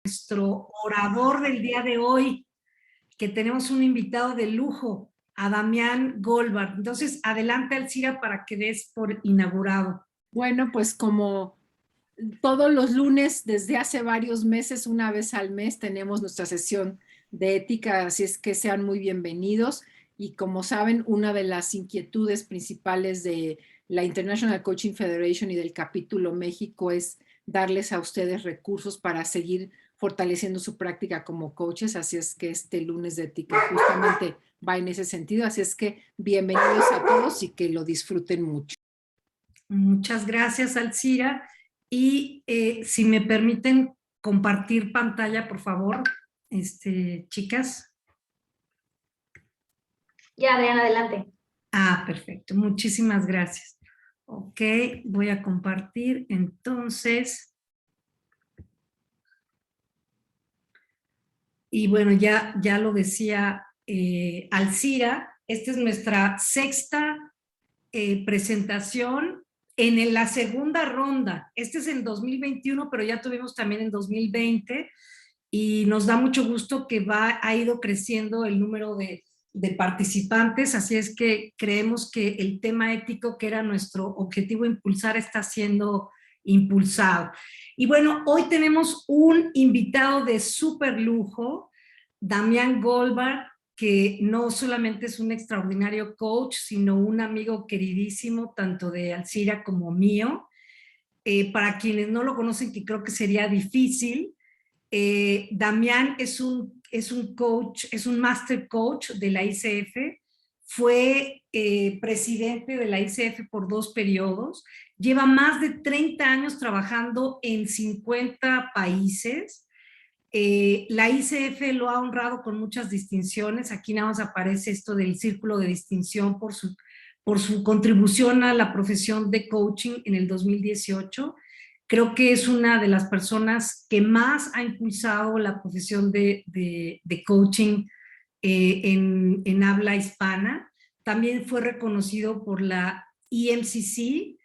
Nuestro orador del día de hoy, que tenemos un invitado de lujo, a Damián Goldberg. Entonces, adelante, Alcira, para que des por inaugurado. Bueno, pues como todos los lunes, desde hace varios meses, una vez al mes, tenemos nuestra sesión de ética, así es que sean muy bienvenidos. Y como saben, una de las inquietudes principales de la International Coaching Federation y del capítulo México es darles a ustedes recursos para seguir fortaleciendo su práctica como coaches, así es que este lunes de ética justamente va en ese sentido, así es que bienvenidos a todos y que lo disfruten mucho. Muchas gracias, Alcira. Y si me permiten compartir pantalla, por favor, chicas. Ya, Adriana, adelante. Perfecto. Muchísimas gracias. Ok, voy a compartir entonces. Y bueno, ya lo decía Alcira, esta es nuestra sexta presentación en la segunda ronda. Este es en 2021, pero ya tuvimos también en 2020 y nos da mucho gusto que ha ido creciendo el número de participantes, así es que creemos que el tema ético, que era nuestro objetivo impulsar, está siendo impulsado. Y bueno, hoy tenemos un invitado de súper lujo, Damián Goldberg, que no solamente es un extraordinario coach, sino un amigo queridísimo, tanto de Alcira como mío. Para quienes no lo conocen, que creo que sería difícil, Damián es un coach, es un master coach de la ICF, fue presidente de la ICF por 2 periodos, lleva más de 30 años trabajando en 50 países. La ICF lo ha honrado con muchas distinciones. Aquí nada más aparece esto del círculo de distinción por su contribución a la profesión de coaching en el 2018. Creo que es una de las personas que más ha impulsado la profesión de coaching en habla hispana. También fue reconocido por la EMCC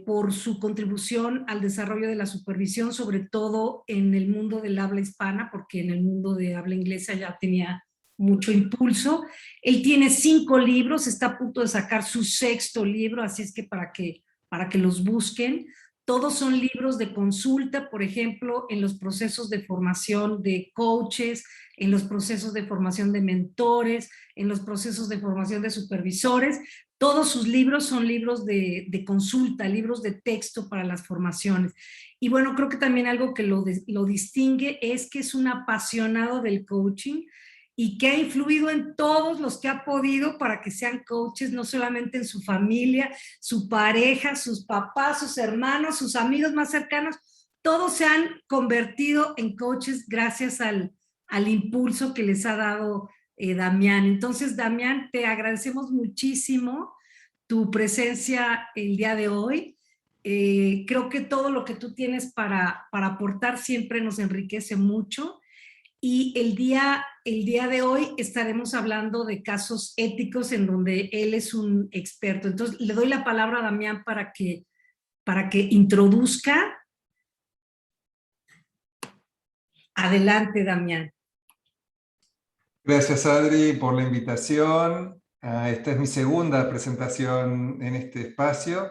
por su contribución al desarrollo de la supervisión, sobre todo en el mundo del habla hispana, porque en el mundo de habla inglesa ya tenía mucho impulso. Él tiene 5 libros, está a punto de sacar su 6º libro, así es que para que los busquen. Todos son libros de consulta, por ejemplo, en los procesos de formación de coaches, en los procesos de formación de mentores, en los procesos de formación de supervisores. Todos sus libros son libros de consulta, libros de texto para las formaciones. Y bueno, creo que también algo que lo distingue es que es un apasionado del coaching y que ha influido en todos los que ha podido para que sean coaches, no solamente en su familia, su pareja, sus papás, sus hermanos, sus amigos más cercanos. Todos se han convertido en coaches gracias al impulso que les ha dado Damián. Entonces, Damián, te agradecemos muchísimo tu presencia el día de hoy. Creo que todo lo que tú tienes para aportar siempre nos enriquece mucho. Y el día de hoy estaremos hablando de casos éticos en donde él es un experto. Entonces, le doy la palabra a Damián para que introduzca. Adelante, Damián. Gracias, Adri, por la invitación. Esta es mi segunda presentación en este espacio,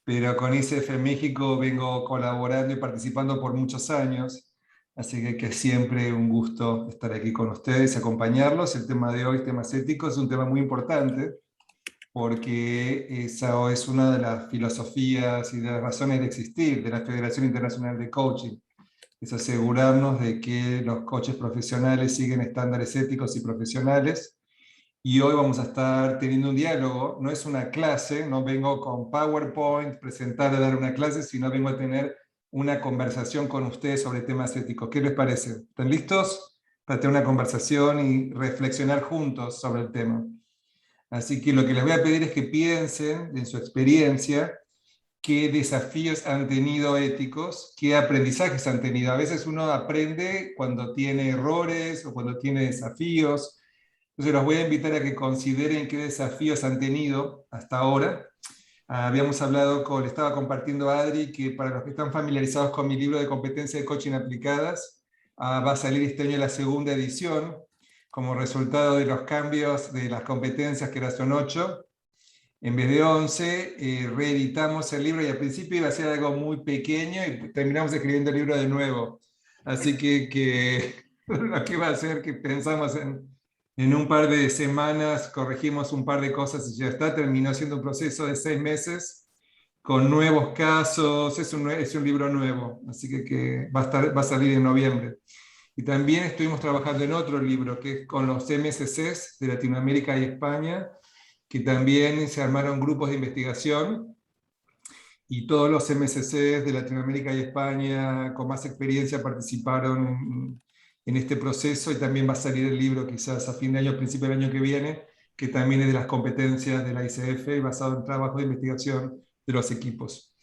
pero con ICF México vengo colaborando y participando por muchos años, así que es siempre un gusto estar aquí con ustedes y acompañarlos. El tema de hoy, temas éticos, es un tema muy importante, porque esa es una de las filosofías y de las razones de existir de la Federación Internacional de Coaching. Es asegurarnos de que los coaches profesionales siguen estándares éticos y profesionales. Y hoy vamos a estar teniendo un diálogo, no es una clase, no vengo con PowerPoint, presentar, dar una clase, sino vengo a tener una conversación con ustedes sobre temas éticos. ¿Qué les parece? ¿Están listos para tener una conversación y reflexionar juntos sobre el tema? Así que lo que les voy a pedir es que piensen en su experiencia, qué desafíos han tenido éticos, qué aprendizajes han tenido. A veces uno aprende cuando tiene errores o cuando tiene desafíos. Entonces los voy a invitar a que consideren qué desafíos han tenido hasta ahora. Habíamos hablado le estaba compartiendo a Adri que para los que están familiarizados con mi libro de competencias de coaching aplicadas, va a salir este año la segunda edición, como resultado de los cambios de las competencias, que ahora son 8. En vez de 11, reeditamos el libro y al principio iba a ser algo muy pequeño y terminamos escribiendo el libro de nuevo. Así que lo que va a ser que pensamos en un par de semanas, corregimos un par de cosas y ya está. Terminó siendo un proceso de 6 meses con nuevos casos. Es un libro nuevo, así que va a salir en noviembre. Y también estuvimos trabajando en otro libro, que es con los MSCs de Latinoamérica y España, que también se armaron grupos de investigación, y todos los MSCs de Latinoamérica y España con más experiencia participaron en este proceso, y también va a salir el libro quizás a fin de año, principio del año que viene, que también es de las competencias de la ICF, basado en trabajo de investigación de los equipos.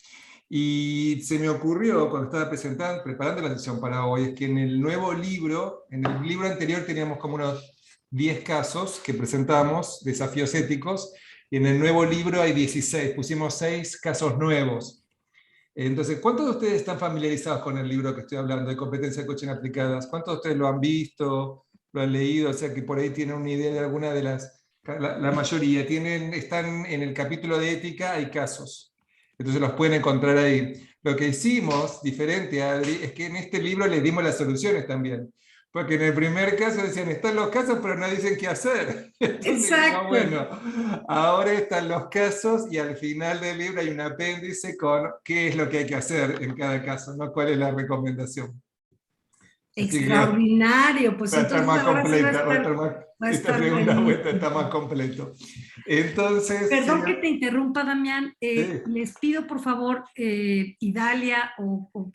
Y se me ocurrió, cuando estaba preparando la sesión para hoy, es que en el nuevo libro, en el libro anterior teníamos como unos 10 casos que presentamos, desafíos éticos, y en el nuevo libro hay 16, pusimos 6 casos nuevos. Entonces, ¿cuántos de ustedes están familiarizados con el libro que estoy hablando, de competencias de coaching aplicadas? ¿Cuántos de ustedes lo han visto, lo han leído? O sea, que por ahí tienen una idea de alguna de las... La mayoría están en el capítulo de ética, hay casos. Entonces los pueden encontrar ahí. Lo que hicimos, diferente, Adri, es que en este libro les dimos las soluciones también. Porque en el primer caso decían, están los casos, pero no dicen qué hacer. Entonces, Exacto. bueno, ahora están los casos y al final del libro hay un apéndice con qué es lo que hay que hacer en cada caso, ¿no? ¿Cuál es la recomendación? Extraordinario, pues Va a estar entonces más ahora sí completa, va a esta estar segunda vuelta buenísimo. está más completo. Entonces, Perdón que te interrumpa, Damián. sí. Les pido, por favor, Idalia o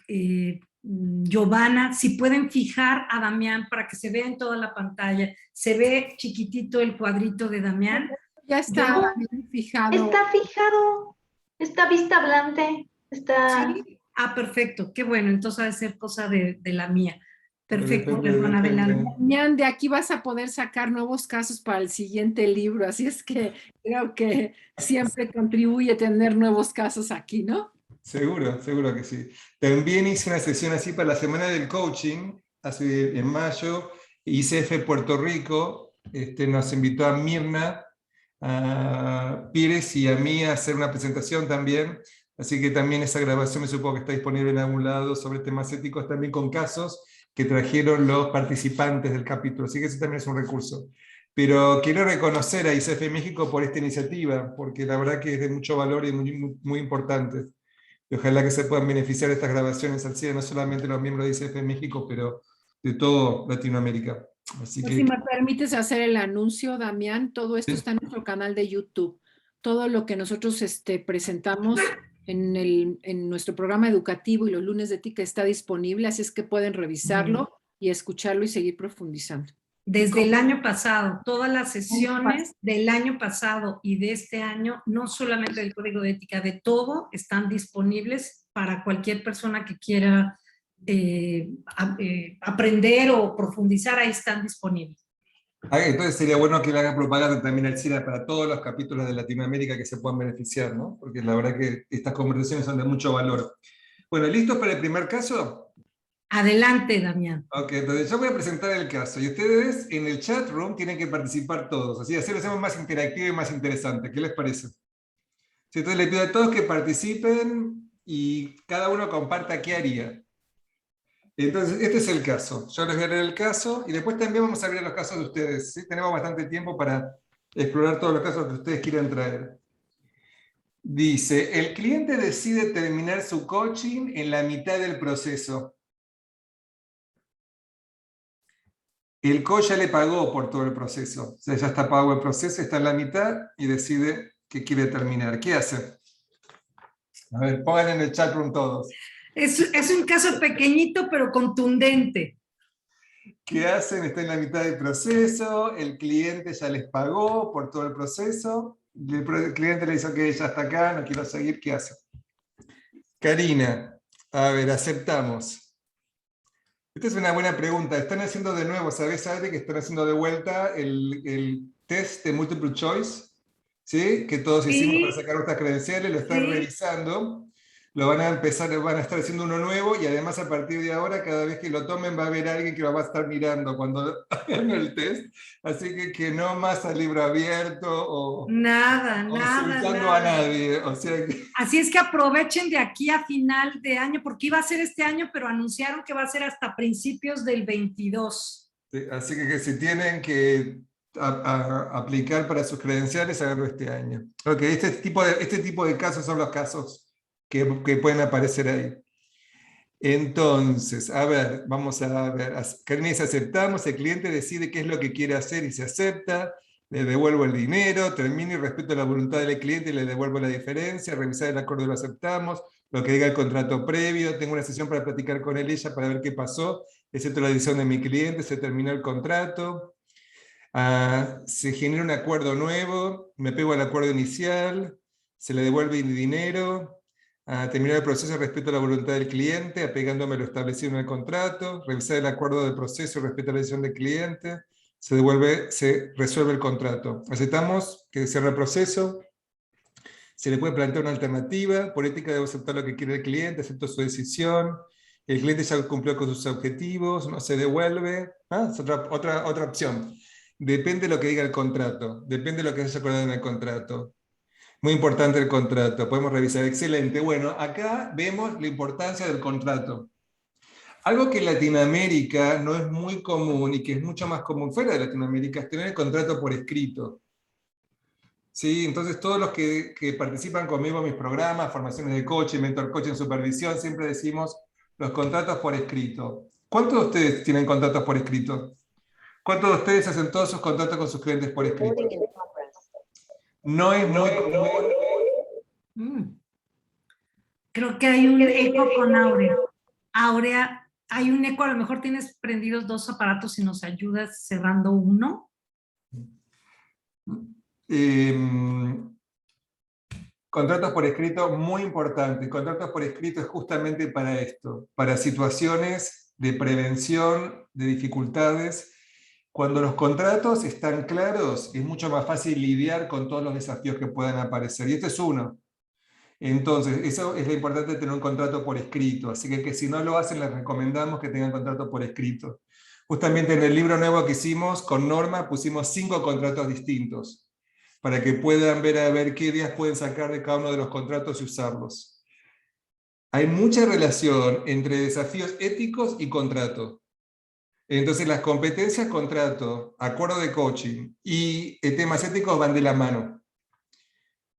Giovanna, si pueden fijar a Damián para que se vea en toda la pantalla. Se ve chiquitito el cuadrito de Damián. Ya está bien fijado. Está fijado, está vista hablante, está... Sí. Ah, perfecto. Qué bueno. Entonces ha de ser cosa de la mía. Perfecto, Depende, perdón, adelante. Damián, de aquí vas a poder sacar nuevos casos para el siguiente libro, así es que creo que siempre contribuye tener nuevos casos aquí, ¿no? Seguro, seguro que sí. También hice una sesión así para la Semana del Coaching, en mayo. ICF Puerto Rico nos invitó a Mirna, a Pires y a mí a hacer una presentación también. Así que también esa grabación me supongo que está disponible en algún lado sobre temas éticos, también con casos que trajeron los participantes del capítulo. Así que ese también es un recurso. Pero quiero reconocer a ICF México por esta iniciativa, porque la verdad que es de mucho valor y muy, muy importante. Y ojalá que se puedan beneficiar de estas grabaciones al CIE, no solamente los miembros de ICF México, pero de todo Latinoamérica. Así Pues que, si me permites hacer el anuncio, Damián, todo esto sí. está en nuestro canal de YouTube. Todo lo que nosotros presentamos en nuestro programa educativo y los lunes de ética está disponible, así es que pueden revisarlo y escucharlo y seguir profundizando. Desde el año pasado, todas las sesiones del año pasado y de este año, no solamente del Código de Ética, de todo, están disponibles para cualquier persona que quiera aprender o profundizar, ahí están disponibles. Entonces sería bueno que le hagan propaganda también al CIRA para todos los capítulos de Latinoamérica que se puedan beneficiar, ¿no? Porque la verdad que estas conversaciones son de mucho valor. Bueno, ¿listos para el primer caso? Adelante, Damián. Ok, entonces yo voy a presentar el caso y ustedes en el chat room tienen que participar todos, así así lo hacemos más interactivo y más interesante. ¿Qué les parece? Sí, entonces les pido a todos que participen y cada uno comparta qué haría. Entonces, este es el caso. Yo les voy a leer el caso y después también vamos a ver los casos de ustedes. ¿Sí? Tenemos bastante tiempo para explorar todos los casos que ustedes quieran traer. Dice, el cliente decide terminar su coaching en la mitad del proceso. El coach ya le pagó por todo el proceso. O sea, ya está pago el proceso, está en la mitad y decide que quiere terminar. ¿Qué hace? A ver, pongan en el chat room todos. Es un caso pequeñito pero contundente. ¿Qué hacen? Está en la mitad del proceso, el cliente ya les pagó por todo el proceso, el cliente le dice que ya está acá, no quiero seguir, ¿qué hace? Karina, a ver, aceptamos. Esta es una buena pregunta. Están haciendo de nuevo, ¿sabes, Adri, que están haciendo de vuelta el test de multiple choice? ¿sí? Que todos hicimos para Sí, sacar nuestras credenciales, lo están sí. revisando, lo van a empezar, van a estar haciendo uno nuevo y además a partir de ahora, cada vez que lo tomen va a haber alguien que lo va a estar mirando cuando hagan el test, así que no más al libro abierto Nada, o nada, insultando a nada. nadie, o sea que... Así es que aprovechen de aquí a final de año, porque iba a ser este año, pero anunciaron que va a ser hasta principios del 22. Sí, así que si tienen que aplicar para sus credenciales, háganlo este año. Ok, este tipo de casos son los casos que pueden aparecer ahí. Entonces, a ver, vamos a ver. Karina dice, aceptamos, el cliente decide qué es lo que quiere hacer y se acepta, le devuelvo el dinero, termino y respeto la voluntad del cliente y le devuelvo la diferencia, revisar el acuerdo lo aceptamos, lo que diga el contrato previo, tengo una sesión para platicar con ella para ver qué pasó, excepto la decisión de mi cliente, se terminó el contrato, se genera un acuerdo nuevo, me pego al acuerdo inicial, se le devuelve el dinero, terminar el proceso respecto a la voluntad del cliente, apegándome a lo establecido en el contrato, revisar el acuerdo del proceso respecto a la decisión del cliente, se resuelve el contrato. Aceptamos que cierre el proceso, se le puede plantear una alternativa, por ética debo aceptar lo que quiere el cliente, acepto su decisión, el cliente ya cumplió con sus objetivos, no se devuelve, es otra opción. Depende de lo que diga el contrato, depende de lo que se haya acordado en el contrato. Muy importante el contrato, podemos revisar. Excelente. Bueno, acá vemos la importancia del contrato. Algo que en Latinoamérica no es muy común y que es mucho más común fuera de Latinoamérica es tener el contrato por escrito. ¿Sí? Entonces todos los que participan conmigo en mis programas, formaciones de coaching, mentor coaching, supervisión, siempre decimos los contratos por escrito. ¿Cuántos de ustedes tienen contratos por escrito? ¿Cuántos de ustedes hacen todos sus contratos con sus clientes por escrito? No es muy común. Creo que hay un eco con Aurea. Aurea, hay un eco, a lo mejor tienes prendidos dos aparatos y nos ayudas cerrando uno. Contratos por escrito, muy importante. Contratos por escrito es justamente para esto, para situaciones de prevención de dificultades. Cuando los contratos están claros, es mucho más fácil lidiar con todos los desafíos que puedan aparecer. Y este es uno. Entonces, eso es lo importante de tener un contrato por escrito. Así que si no lo hacen, les recomendamos que tengan contrato por escrito. Justamente en el libro nuevo que hicimos, con Norma, pusimos 5 contratos distintos para que puedan ver a ver qué días pueden sacar de cada uno de los contratos y usarlos. Hay mucha relación entre desafíos éticos y contrato. Entonces las competencias, contrato, acuerdo de coaching y temas éticos van de la mano.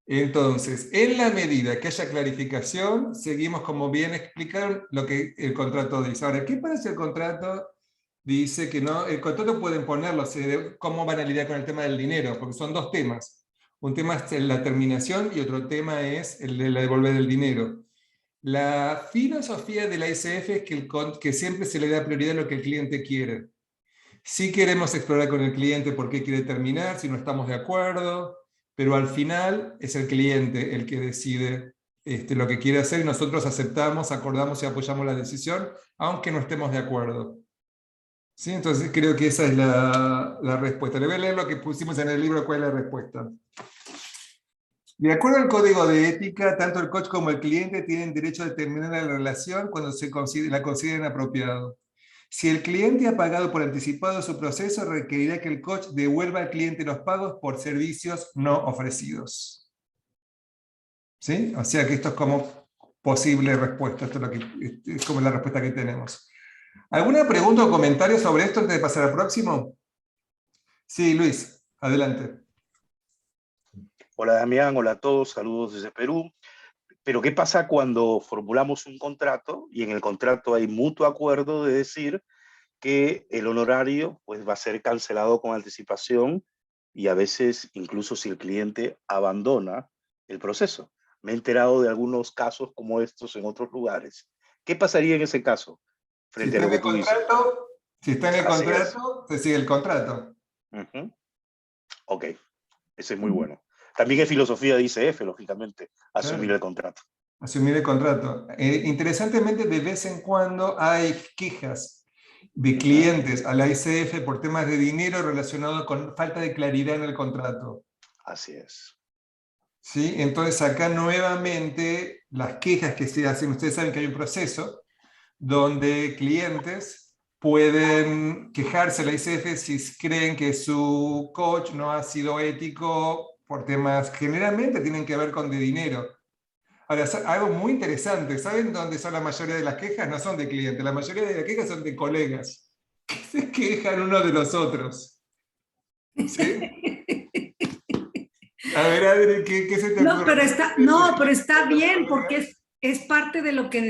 Entonces, en la medida que haya clarificación, seguimos como bien explicaron lo que el contrato dice. Ahora, ¿qué pasa si el contrato dice que no? El contrato pueden ponerlo, cómo van a lidiar con el tema del dinero, porque son dos temas. Un tema es la terminación y otro tema es el de la devolver el dinero. La filosofía de la ICF es que siempre se le da prioridad a lo que el cliente quiere. Sí queremos explorar con el cliente por qué quiere terminar, si no estamos de acuerdo, pero al final es el cliente el que decide lo que quiere hacer y nosotros aceptamos, acordamos y apoyamos la decisión, aunque no estemos de acuerdo. ¿Sí? Entonces creo que esa es la respuesta. Le voy a leer lo que pusimos en el libro, cuál es la respuesta. De acuerdo al código de ética, tanto el coach como el cliente tienen derecho a terminar la relación cuando la consideren apropiado. Si el cliente ha pagado por anticipado su proceso, requerirá que el coach devuelva al cliente los pagos por servicios no ofrecidos. ¿Sí? O sea que esto es como posible respuesta, esto es como la respuesta que tenemos. ¿Alguna pregunta o comentario sobre esto antes de pasar al próximo? Sí, Luis, adelante. Hola Damián, hola a todos, saludos desde Perú. Pero ¿qué pasa cuando formulamos un contrato y en el contrato hay mutuo acuerdo de decir que el honorario pues, va a ser cancelado con anticipación y a veces incluso si el cliente abandona el proceso? Me he enterado de algunos casos como estos en otros lugares. ¿Qué pasaría en ese caso frente a lo que tú dices? Si está en el contrato, se sigue el contrato. Ok, ese es muy bueno. También es filosofía de ICF, lógicamente, asumir el contrato. Asumir el contrato. Interesantemente, de vez en cuando hay quejas de clientes a la ICF por temas de dinero relacionados con falta de claridad en el contrato. Así es. ¿sí? Entonces acá nuevamente las quejas que se hacen, ustedes saben que hay un proceso donde clientes pueden quejarse a la ICF si creen que su coach no ha sido ético por temas generalmente tienen que ver con de dinero. Ahora, algo muy interesante, ¿saben dónde son la mayoría de las quejas? No son de clientes, la mayoría de las quejas son de colegas que se quejan unos de los otros. ¿Sí? A ver, Adri, ¿qué se te No, ocurre? pero está bien, porque es parte de lo que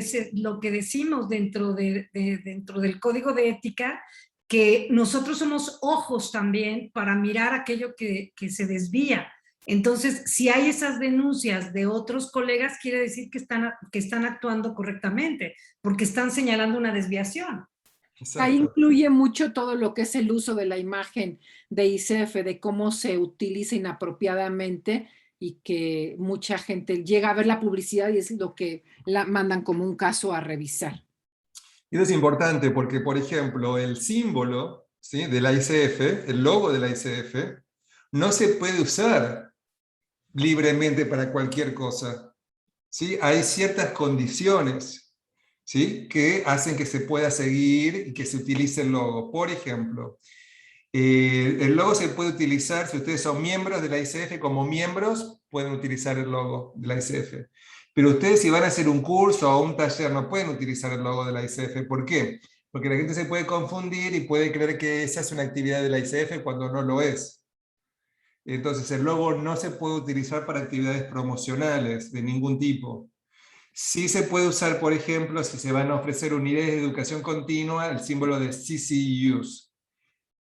decimos dentro del código de ética, que nosotros somos ojos también para mirar aquello que se desvía. Entonces, si hay esas denuncias de otros colegas, quiere decir que están actuando correctamente, porque están señalando una desviación. Ahí Exacto. incluye mucho todo lo que es el uso de la imagen de ICF, de cómo se utiliza inapropiadamente y que mucha gente llega a ver la publicidad y es lo que la mandan como un caso a revisar. Y eso es importante porque, por ejemplo, el símbolo, ¿sí?, de la ICF, el logo de la ICF, no se puede usar libremente para cualquier cosa. ¿Sí? Hay ciertas condiciones, ¿sí?, que hacen que se pueda seguir y que se utilice el logo. Por ejemplo, el logo se puede utilizar, si ustedes son miembros de la ICF, como miembros pueden utilizar el logo de la ICF. Pero ustedes si van a hacer un curso o un taller no pueden utilizar el logo de la ICF. ¿Por qué? Porque la gente se puede confundir y puede creer que esa es una actividad de la ICF cuando no lo es. Entonces el logo no se puede utilizar para actividades promocionales de ningún tipo. Sí se puede usar, por ejemplo, si se van a ofrecer unidades de educación continua, el símbolo de CCUs.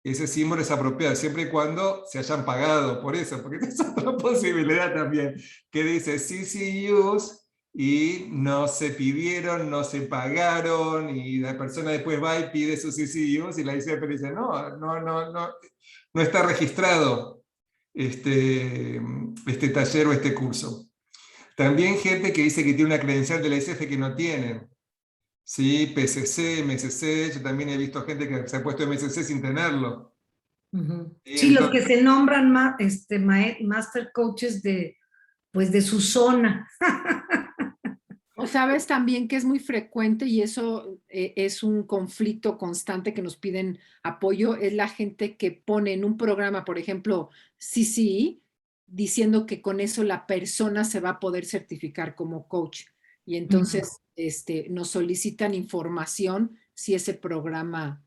Ese símbolo es apropiado siempre y cuando se hayan pagado por eso, porque es otra posibilidad también, que dice CCUs y no se pidieron, no se pagaron, y la persona después va y pide sus CCUs y la ICF dice, no está registrado este taller o este curso. También gente que dice que tiene una credencial de la ICF que no tienen. Sí, PCC, MSC, yo también he visto gente que se ha puesto MSC sin tenerlo. Uh-huh. Sí, Sí, los que se nombran master coaches pues de su zona. O sabes también que es muy frecuente y eso es un conflicto constante que nos piden apoyo, es la gente que pone en un programa, por ejemplo, CCE, diciendo que con eso la persona se va a poder certificar como coach. Y entonces nos solicitan información si ese programa,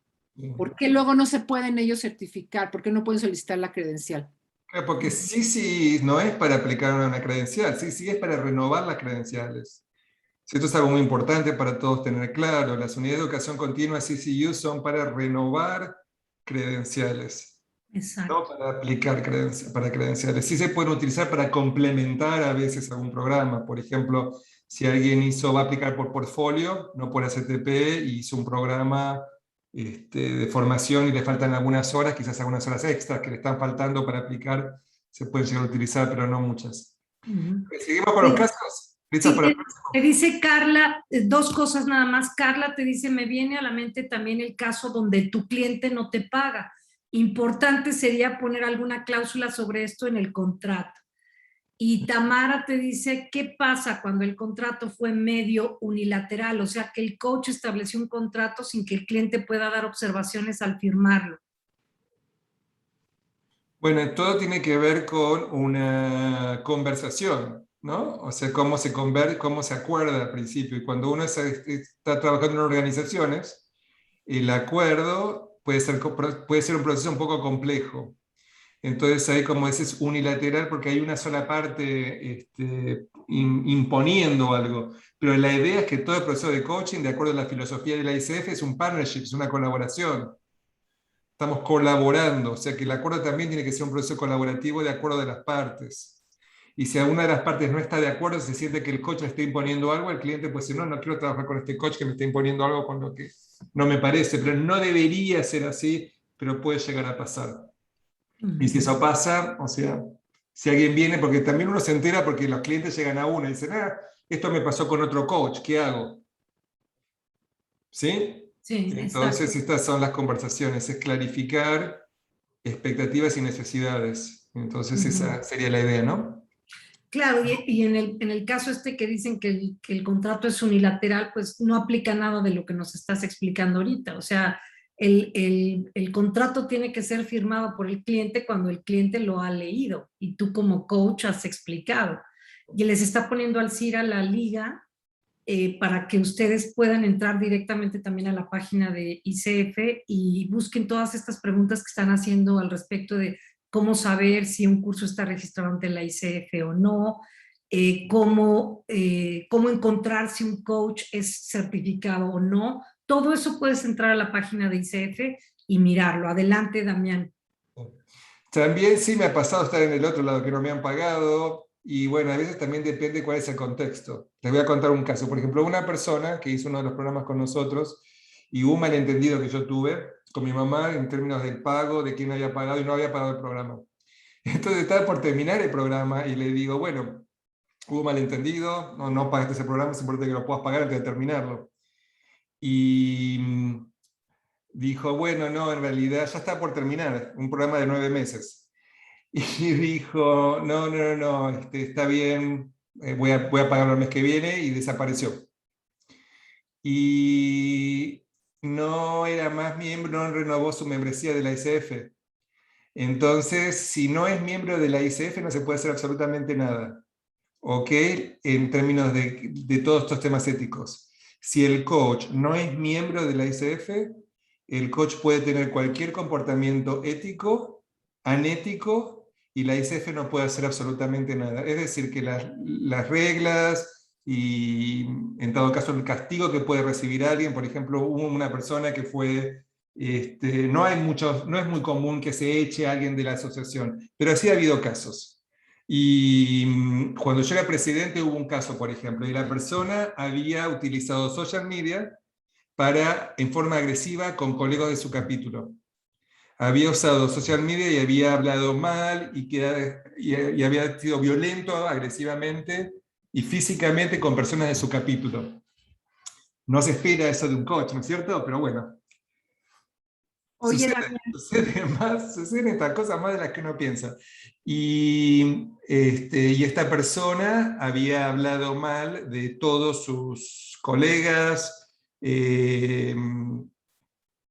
¿por qué luego no se pueden ellos certificar? ¿Por qué no pueden solicitar la credencial? porque sí no es para aplicar una credencial, sí es para renovar las credenciales. Sí, esto es algo muy importante para todos tener claro. Las unidades de educación continua CCU son para renovar credenciales. Exacto. No para aplicar para credenciales. Sí se pueden utilizar para complementar a veces algún programa. Por ejemplo, si alguien va a aplicar por portfolio, no por ACTP, y hizo un programa de formación y le faltan algunas horas, quizás algunas horas extras que le están faltando para aplicar, se pueden llegar a utilizar, pero no muchas. Uh-huh. ¿Seguimos con los casos? ¿Listos Sí, para el próximo? te dice Carla, dos cosas nada más. Carla te dice, me viene a la mente también el caso donde tu cliente no te paga. Importante sería poner alguna cláusula sobre esto en el contrato. Y Tamara te dice, ¿qué pasa cuando el contrato fue medio unilateral? O sea, que el coach estableció un contrato sin que el cliente pueda dar observaciones al firmarlo. Bueno, todo tiene que ver con una conversación, ¿no? O sea, cómo se acuerda al principio. Y cuando uno está trabajando en organizaciones, el acuerdo puede ser un proceso un poco complejo. Entonces ahí, como dices, unilateral porque hay una sola parte imponiendo algo. Pero la idea es que todo el proceso de coaching, de acuerdo a la filosofía de la ICF, es un partnership, es una colaboración. Estamos colaborando, o sea que el acuerdo también tiene que ser un proceso colaborativo de acuerdo de las partes. Y si alguna de las partes no está de acuerdo, se siente que el coach le está imponiendo algo, el cliente puede decir, no quiero trabajar con este coach que me está imponiendo algo con lo que no me parece, pero no debería ser así, pero puede llegar a pasar. Y si eso pasa, o sea, si alguien viene, porque también uno se entera porque los clientes llegan a uno y dicen, esto me pasó con otro coach, ¿qué hago? ¿Sí? Sí, Entonces exacto. estas son las conversaciones, es clarificar expectativas y necesidades. Entonces esa sería la idea, ¿no? Claro, y en el caso este que dicen que el contrato es unilateral, pues no aplica nada de lo que nos estás explicando ahorita. O sea, el contrato tiene que ser firmado por el cliente cuando el cliente lo ha leído y tú como coach has explicado. Y les está poniendo al CIRA la liga para que ustedes puedan entrar directamente también a la página de ICF y busquen todas estas preguntas que están haciendo al respecto de cómo saber si un curso está registrado ante la ICF o no, cómo encontrar si un coach es certificado o no. Todo eso puedes entrar a la página de ICF y mirarlo. Adelante, Damián. También sí me ha pasado estar en el otro lado, que no me han pagado, y bueno, a veces también depende cuál es el contexto. Les voy a contar un caso. Por ejemplo, una persona que hizo uno de los programas con nosotros, y hubo un malentendido que yo tuve con mi mamá en términos del pago, de quién había pagado y no había pagado el programa. Entonces estaba por terminar el programa y le digo, bueno, hubo malentendido, no pagaste ese programa, es importante que lo puedas pagar antes de terminarlo. Y dijo, bueno, no, en realidad ya está por terminar, un programa de 9 meses. Y dijo, no, está bien, voy a pagarlo el mes que viene, y desapareció. Y no era más miembro, no renovó su membresía de la ICF. Entonces, si no es miembro de la ICF, no se puede hacer absolutamente nada. ¿Ok? En términos de todos estos temas éticos. Si el coach no es miembro de la ICF, el coach puede tener cualquier comportamiento ético, anético, y la ICF no puede hacer absolutamente nada. Es decir, que las reglas y, en todo caso, el castigo que puede recibir alguien, por ejemplo, hubo una persona que fue... no es muy común que se eche a alguien de la asociación, pero sí ha habido casos. Y cuando yo era presidente hubo un caso, por ejemplo, y la persona había utilizado social media en forma agresiva con colegas de su capítulo. Había usado social media y había hablado mal y había sido violento agresivamente y físicamente con personas de su capítulo. No se espera eso de un coach, ¿no es cierto? Pero bueno. Oye, Suceden estas cosas más de las que uno piensa. Y esta persona había hablado mal de todos sus colegas,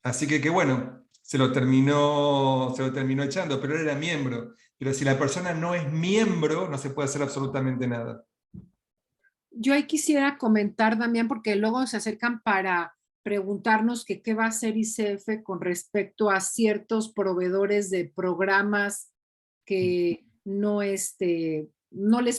así que bueno, se lo terminó echando, pero él era miembro. Pero si la persona no es miembro, no se puede hacer absolutamente nada. Yo ahí quisiera comentar, Damián, porque luego se acercan para preguntarnos que qué va a hacer ICF con respecto a ciertos proveedores de programas que no les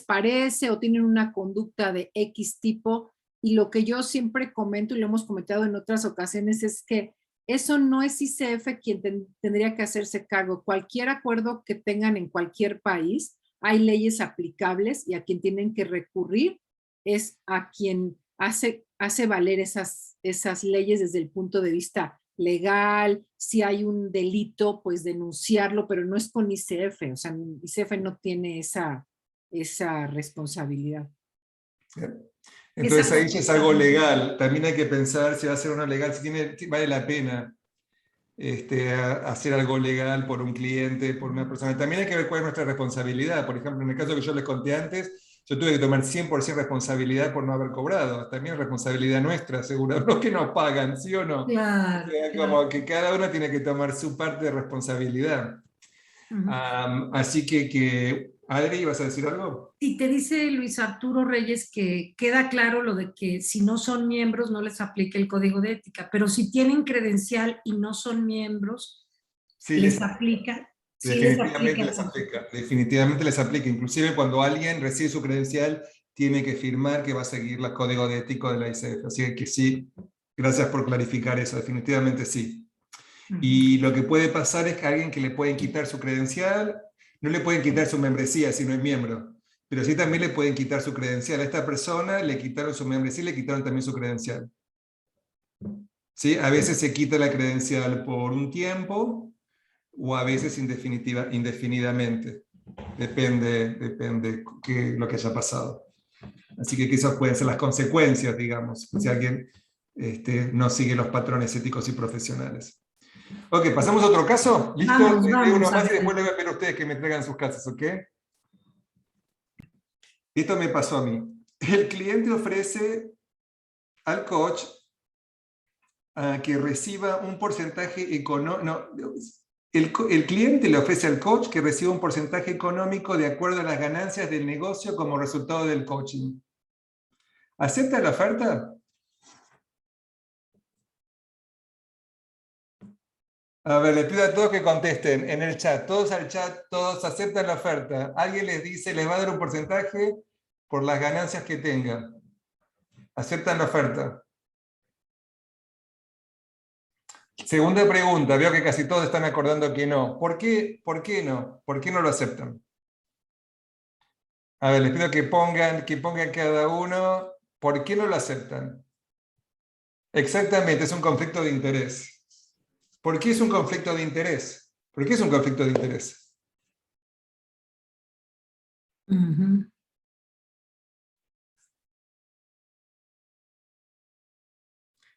parece o tienen una conducta de X tipo. Y lo que yo siempre comento, y lo hemos comentado en otras ocasiones, es que eso no es ICF quien tendría que hacerse cargo. Cualquier acuerdo que tengan en cualquier país, hay leyes aplicables y a quien tienen que recurrir es a quien hace valer esas leyes desde el punto de vista legal. Si hay un delito, pues denunciarlo, pero no es con ICF. O sea, ICF no tiene esa responsabilidad. Entonces ahí ya es algo legal. También hay que pensar si va a ser uno legal, si vale la pena hacer algo legal por un cliente, por una persona. También hay que ver cuál es nuestra responsabilidad. Por ejemplo, en el caso que yo les conté antes, yo tuve que tomar 100% responsabilidad por no haber cobrado. También es responsabilidad nuestra, seguro. No que nos pagan, ¿sí o no? Claro, Como que cada uno tiene que tomar su parte de responsabilidad. Así que, Adri, ¿vas a decir algo? Y te dice Luis Arturo Reyes que queda claro lo de que si no son miembros no les aplica el código de ética, pero si tienen credencial y no son miembros, Sí, les aplica. Definitivamente les aplica. Definitivamente les aplica. Inclusive cuando alguien recibe su credencial, tiene que firmar que va a seguir el código de ético de la ICF. Así que sí, gracias por clarificar eso. Definitivamente sí. Y lo que puede pasar es que a alguien que le pueden quitar su credencial, no le pueden quitar su membresía si no es miembro, pero sí también le pueden quitar su credencial. A esta persona le quitaron su membresía y le quitaron también su credencial. ¿Sí? A veces se quita la credencial por un tiempo o a veces indefinidamente. Depende lo que haya pasado. Así que esas pueden ser las consecuencias, digamos, si alguien no sigue los patrones éticos y profesionales. Ok, ¿pasamos a otro caso? ¿Listo? Vamos, Uno más y a ver. después le voy a pedir a ustedes que me traigan sus casos, ¿ok? Esto me pasó a mí. El cliente ofrece al coach que reciba un porcentaje económico. No, el cliente le ofrece al coach que reciba un porcentaje económico de acuerdo a las ganancias del negocio como resultado del coaching. ¿Acepta la oferta? A ver, les pido a todos que contesten en el chat. Todos al chat, todos aceptan la oferta. Alguien les dice, les va a dar un porcentaje por las ganancias que tenga. ¿Aceptan la oferta? Segunda pregunta, veo que casi todos están acordando que no. ¿Por qué no? ¿Por qué no lo aceptan? A ver, les pido que pongan cada uno, ¿por qué no lo aceptan? Exactamente, es un conflicto de interés. ¿Por qué es un conflicto de interés? ¿Por qué es un conflicto de interés? Ujú.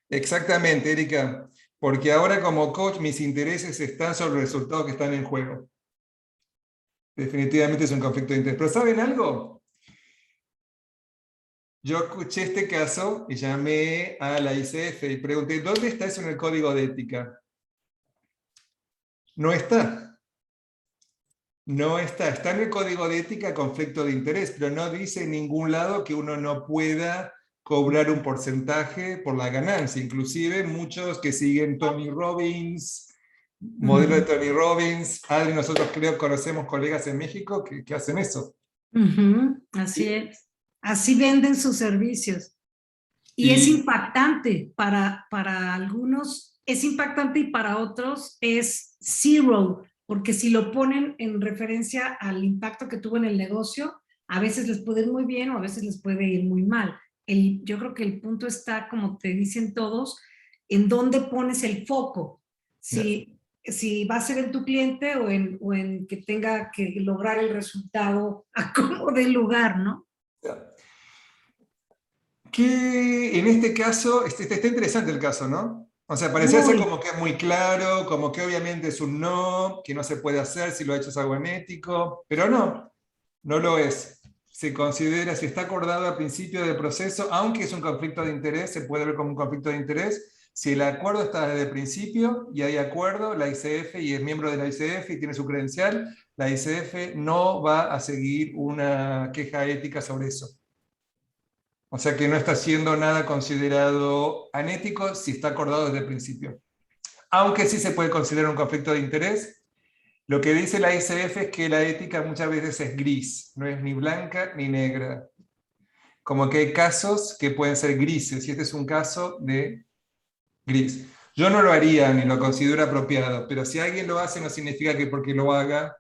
Exactamente, Erika. Porque ahora como coach mis intereses están sobre los resultados que están en juego. Definitivamente es un conflicto de interés. Pero ¿saben algo? Yo escuché este caso y llamé a la ICF y pregunté, ¿dónde está eso en el código de ética? No está. No está. Está en el código de ética conflicto de interés, pero no dice en ningún lado que uno no pueda cobrar un porcentaje por la ganancia. Inclusive muchos que siguen Tony Robbins, modelo de Tony Robbins, Adri, nosotros creo que conocemos colegas en México que hacen eso. Así ¿Sí? es. Así venden sus servicios. Y es impactante para algunos, es impactante y para otros es zero, porque si lo ponen en referencia al impacto que tuvo en el negocio, a veces les puede ir muy bien o a veces les puede ir muy mal. Yo creo que el punto está, como te dicen todos, en dónde pones el foco. Si va a ser en tu cliente o en que tenga que lograr el resultado a como del lugar, ¿no? Que en este caso, está interesante el caso, ¿no? O sea, parecía ser como que es muy claro, como que obviamente es un no, que no se puede hacer si lo ha hecho es algo anético, pero no, no lo es. Se considera, si está acordado al principio del proceso, aunque es un conflicto de interés, se puede ver como un conflicto de interés. Si el acuerdo está desde el principio y hay acuerdo, la ICF y es miembro de la ICF y tiene su credencial, la ICF no va a seguir una queja ética sobre eso. O sea que no está siendo nada considerado anético si está acordado desde el principio. Aunque sí se puede considerar un conflicto de interés, lo que dice la ICF es que la ética muchas veces es gris, no es ni blanca ni negra. Como que hay casos que pueden ser grises, y este es un caso de gris. Yo no lo haría ni lo considero apropiado, pero si alguien lo hace no significa que porque lo haga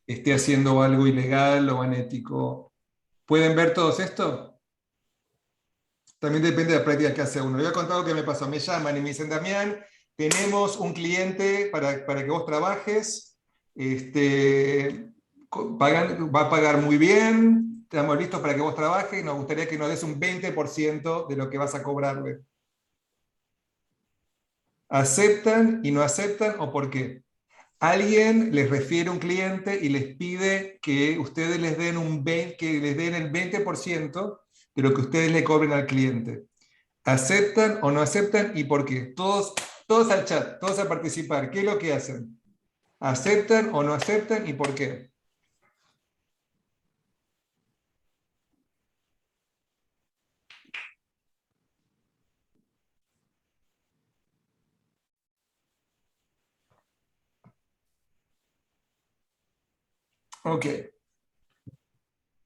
esté haciendo algo ilegal o anético. ¿Pueden ver todos esto? También depende de la práctica que hace uno. Yo he contado que me pasó. Me llaman y me dicen, Damián, tenemos un cliente para que vos trabajes, va a pagar muy bien, estamos listos para que vos trabajes y nos gustaría que nos des un 20% de lo que vas a cobrarle. ¿Aceptan y no aceptan o por qué? Alguien les refiere a un cliente y les pide que ustedes les den el 20% de lo que ustedes le cobren al cliente. ¿Aceptan o no aceptan y por qué? Todos al chat, todos a participar. ¿Qué es lo que hacen? ¿Aceptan o no aceptan y por qué? Ok.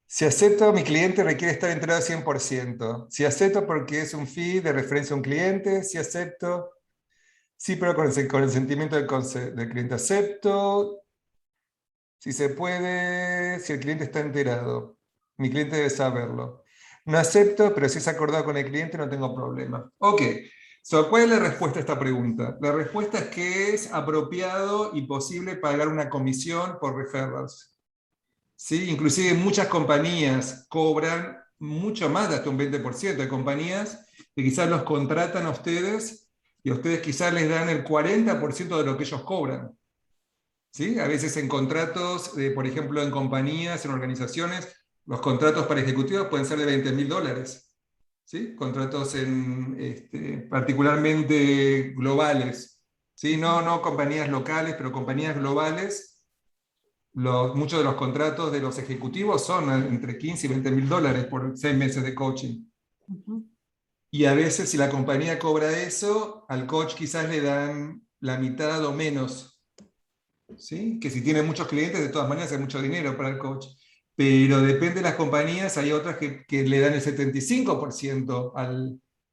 Si acepto, mi cliente requiere estar enterado 100%. Si acepto porque es un fee de referencia a un cliente, si acepto, sí, pero con el consentimiento del cliente acepto. Si se puede, si el cliente está enterado. Mi cliente debe saberlo. No acepto, pero si es acordado con el cliente no tengo problema. Ok. ¿Cuál es la respuesta a esta pregunta? La respuesta es que es apropiado y posible pagar una comisión por referrals. ¿Sí? Inclusive muchas compañías cobran mucho más de hasta un 20%. Hay compañías que quizás los contratan a ustedes y a ustedes quizás les dan el 40% de lo que ellos cobran. ¿Sí? A veces en contratos, por ejemplo en compañías, en organizaciones, Los contratos para ejecutivos pueden ser de $20.000. ¿Sí? Contratos particularmente globales, ¿sí? No compañías locales, pero compañías globales. Muchos de los contratos de los ejecutivos son entre 15 y $20.000 por 6 meses de coaching. Y a veces si la compañía cobra eso, al coach quizás le dan la mitad o menos, ¿sí? Que si tiene muchos clientes, de todas maneras hay mucho dinero para el coach. Pero depende de las compañías, hay otras que le dan el 75%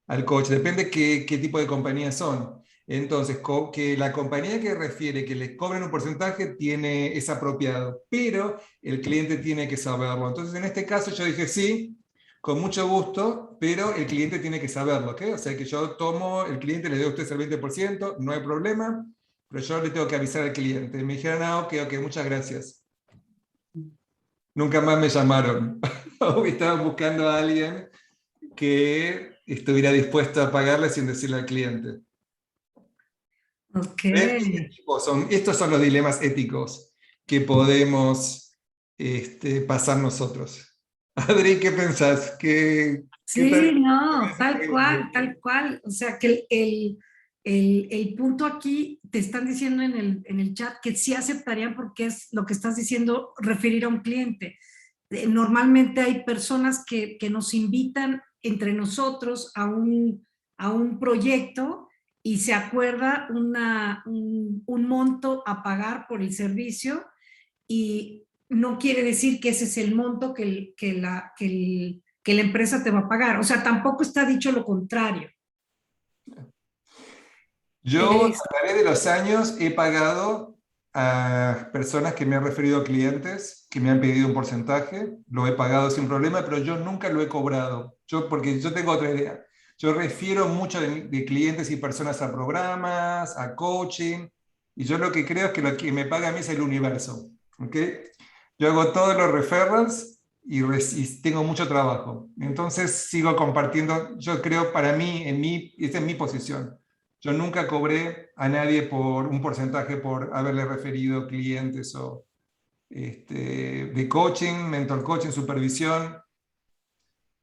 al coach, depende qué tipo de compañías son. Entonces, que la compañía que refiere que les cobren un porcentaje es apropiado, pero el cliente tiene que saberlo. Entonces, en este caso yo dije sí, con mucho gusto, pero el cliente tiene que saberlo, ¿ok? O sea que yo el cliente le doy a usted el 20%, no hay problema, pero yo le tengo que avisar al cliente. Me dijeron, ok, muchas gracias. Nunca más me llamaron. Estaban buscando a alguien que estuviera dispuesto a pagarle sin decirle al cliente. Ok. Estos son los dilemas éticos que podemos pasar nosotros. Adri, ¿qué pensás? ¿Qué Sí, tal? no, tal cual, tal cual. O sea, que el punto aquí, te están diciendo en el chat que sí aceptarían porque es lo que estás diciendo, referir a un cliente. Normalmente hay personas que nos invitan entre nosotros a un proyecto y se acuerda un monto a pagar por el servicio y no quiere decir que ese es el monto que la empresa te va a pagar. O sea, tampoco está dicho lo contrario. Yo a través de los años he pagado a personas que me han referido clientes, que me han pedido un porcentaje, lo he pagado sin problema, pero yo nunca lo he cobrado, porque yo tengo otra idea. Yo refiero mucho de clientes y personas a programas, a coaching, y yo lo que creo es que lo que me paga a mí es el universo. ¿Okay? Yo hago todos los referrals y tengo mucho trabajo. Entonces sigo compartiendo, yo creo para mí, esta es mi posición. Yo nunca cobré a nadie por un porcentaje por haberle referido clientes de coaching, mentor coaching, supervisión.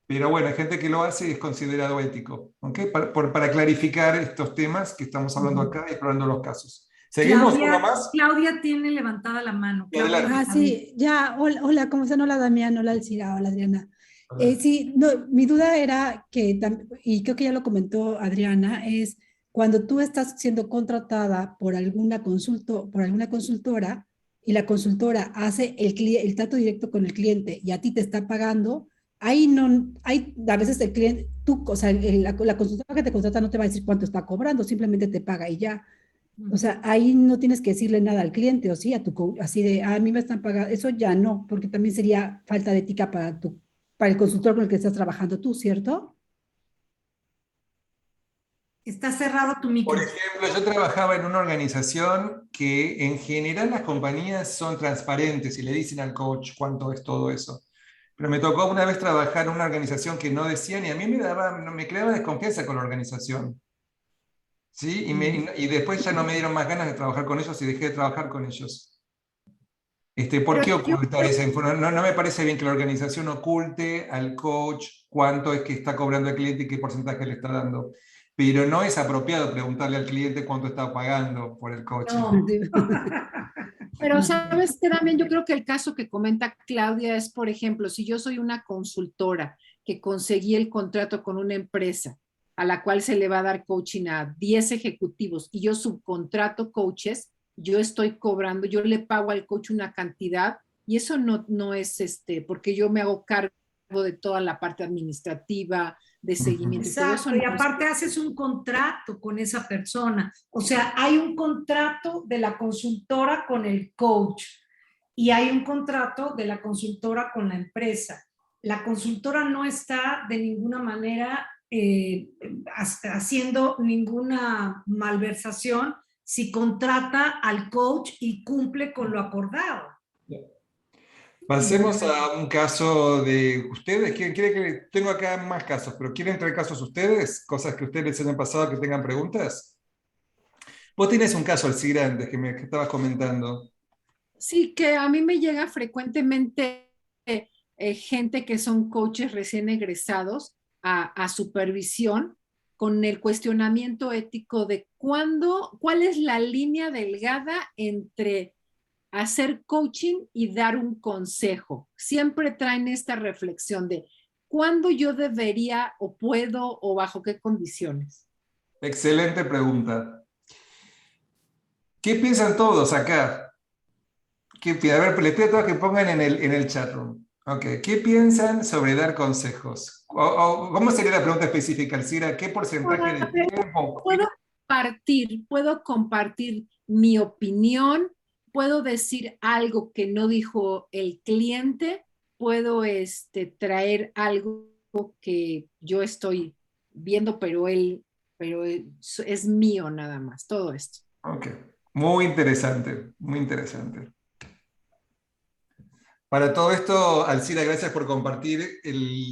Pero bueno, hay gente que lo hace y es considerado ético. ¿Okay? Para clarificar estos temas que estamos hablando acá y explorando los casos. ¿Seguimos uno más? Claudia tiene levantada la mano. Claudia, Ah, sí, ya, hola, ¿cómo están? Hola Damián, hola Elcira, hola Adriana. Sí, no, mi duda era que, y creo que ya lo comentó Adriana, es cuando tú estás siendo contratada por por alguna consultora y la consultora hace el trato directo con el cliente y a ti te está pagando, ahí no, hay a veces el cliente, o sea, la consultora que te contrata no te va a decir cuánto está cobrando, simplemente te paga y ya. O sea, ahí no tienes que decirle nada al cliente, o sí, así de, a mí me están pagando, eso ya no, porque también sería falta de ética para el consultor con el que estás trabajando tú, ¿cierto? está cerrado tu Por micro. ejemplo, yo trabajaba en una organización que en general las compañías son transparentes y le dicen al coach cuánto es todo eso. Pero me tocó una vez trabajar en una organización que no decían y a mí me creaba desconfianza con la organización. ¿Sí? Y después ya no me dieron más ganas de trabajar con ellos y dejé de trabajar con ellos. ¿Por qué ocultar esa información? No me parece bien que la organización oculte al coach cuánto es que está cobrando el cliente y qué porcentaje le está dando. Pero no es apropiado preguntarle al cliente cuánto está pagando por el coaching. No. Pero sabes que también yo creo que el caso que comenta Claudia es, por ejemplo, si yo soy una consultora que conseguí el contrato con una empresa a la cual se le va a dar coaching a 10 ejecutivos y yo subcontrato coaches, yo estoy cobrando, yo le pago al coach una cantidad y eso no es porque yo me hago cargo de toda la parte administrativa, de seguimiento. Exacto, y todo eso y aparte haces un contrato con esa persona. O sea, hay un contrato de la consultora con el coach y hay un contrato de la consultora con la empresa. La consultora no está de ninguna manera haciendo ninguna malversación si contrata al coach y cumple con lo acordado. Pasemos a un caso de ustedes. ¿Quién quiere que tengo acá más casos, pero quieren traer casos ustedes? Cosas que ustedes les hayan pasado que tengan preguntas. Vos tenés un caso, Elcira, antes que estabas comentando. Sí, que a mí me llega frecuentemente gente que son coaches recién egresados a supervisión con el cuestionamiento ético de cuál es la línea delgada entre hacer coaching y dar un consejo. Siempre traen esta reflexión de cuándo yo debería o puedo o bajo qué condiciones. Excelente pregunta. ¿Qué piensan todos acá? A ver, les pido a todos que pongan en el chat room. Okay. ¿Qué piensan sobre dar consejos? ¿Cómo sería la pregunta específica, Alcira? ¿Qué porcentaje de tiempo? Puedo compartir mi opinión, puedo decir algo que no dijo el cliente, puedo traer algo que yo estoy viendo, pero es mío nada más, todo esto. Ok, muy interesante, muy interesante. Para todo esto, Alcira, gracias por compartir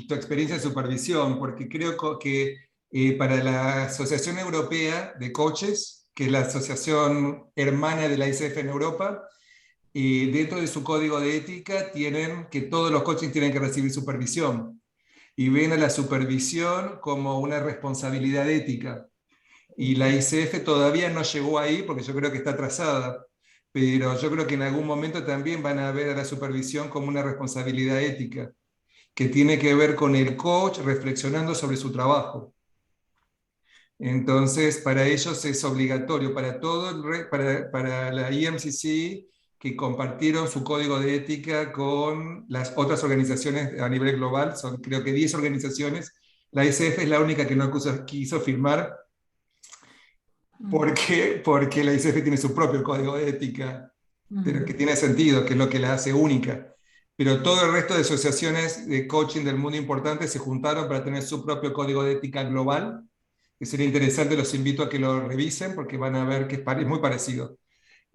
tu experiencia de supervisión, porque creo que para la Asociación Europea de Coaches, que es la asociación hermana de la ICF en Europa, dentro de su código de ética tienen que todos los coaches tienen que recibir supervisión, y ven a la supervisión como una responsabilidad ética. Y la ICF todavía no llegó ahí, porque yo creo que está atrasada, pero yo creo que en algún momento también van a ver a la supervisión como una responsabilidad ética, que tiene que ver con el coach reflexionando sobre su trabajo. Entonces, para ellos es obligatorio, para la EMCC, que compartieron su código de ética con las otras organizaciones a nivel global, son creo que 10 organizaciones, la ICF es la única que no quiso firmar, porque la ICF tiene su propio código de ética, pero que tiene sentido, que es lo que la hace única. Pero todo el resto de asociaciones de coaching del mundo importantes se juntaron para tener su propio código de ética global, que sería interesante, los invito a que lo revisen, porque van a ver que es muy parecido.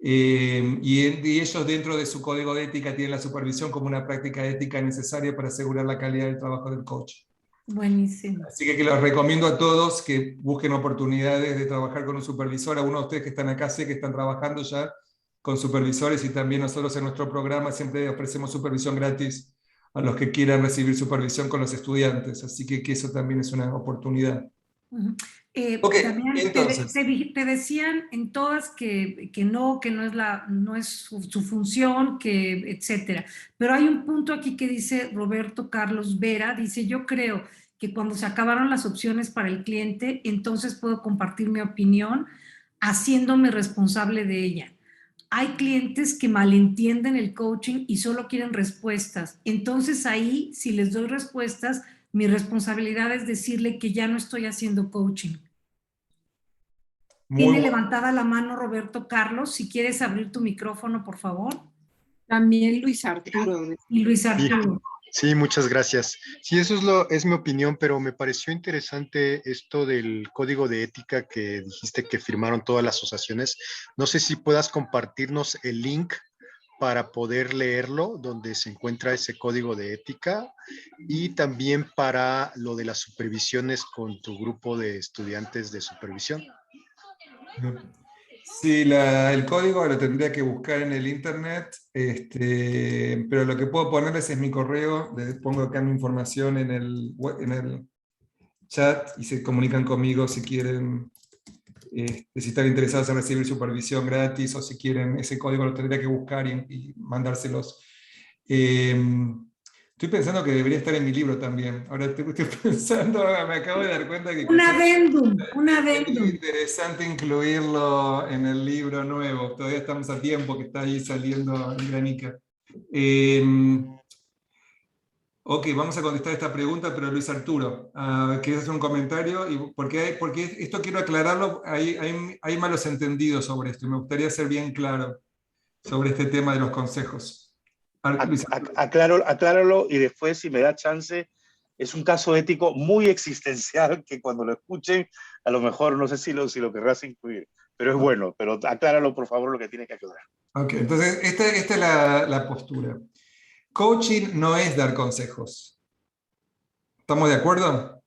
Y ellos dentro de su código de ética tienen la supervisión como una práctica ética necesaria para asegurar la calidad del trabajo del coach. Buenísimo. Así que los recomiendo a todos que busquen oportunidades de trabajar con un supervisor. Algunos de ustedes que están acá sé que están trabajando ya con supervisores, y también nosotros en nuestro programa siempre ofrecemos supervisión gratis a los que quieran recibir supervisión con los estudiantes. Así que eso también es una oportunidad. Okay, también entonces, te decían en todas que no es su función, etcétera. Pero hay un punto aquí que dice Roberto Carlos Vera, dice: yo creo que cuando se acabaron las opciones para el cliente, entonces puedo compartir mi opinión haciéndome responsable de ella. Hay clientes que malentienden el coaching y solo quieren respuestas. Entonces ahí, si les doy respuestas, mi responsabilidad es decirle que ya no estoy haciendo coaching. Tiene levantada la mano Roberto Carlos. Si quieres abrir tu micrófono, por favor. También Luis Arturo. Y Luis Arturo. Sí, muchas gracias. Sí, eso es mi opinión, pero me pareció interesante esto del código de ética que dijiste que firmaron todas las asociaciones. No sé si puedas compartirnos el link para poder leerlo, donde se encuentra ese código de ética, y también para lo de las supervisiones con tu grupo de estudiantes de supervisión. Sí, el código lo tendría que buscar en el internet, pero lo que puedo ponerles es mi correo, les pongo acá mi información en el chat y se comunican conmigo si quieren, si están interesados en recibir supervisión gratis, o si quieren ese código lo tendría que buscar y mandárselos. Estoy pensando que debería estar en mi libro también. Ahora estoy pensando, me acabo de dar cuenta que... Un adendum. Sería interesante incluirlo en el libro nuevo. Todavía estamos a tiempo, que está ahí saliendo en granica. Ok, vamos a contestar esta pregunta, pero Luis Arturo, ¿quieres hacer un comentario? Porque esto quiero aclararlo, hay malos entendidos sobre esto, y me gustaría ser bien claro sobre este tema de los consejos. Acláralo, y después, si me da chance, es un caso ético muy existencial que cuando lo escuchen, a lo mejor no sé si lo querrás incluir, pero es bueno, pero acláralo por favor, lo que tiene que aclarar. Ok, entonces esta es la postura. Coaching no es dar consejos. ¿Estamos de acuerdo?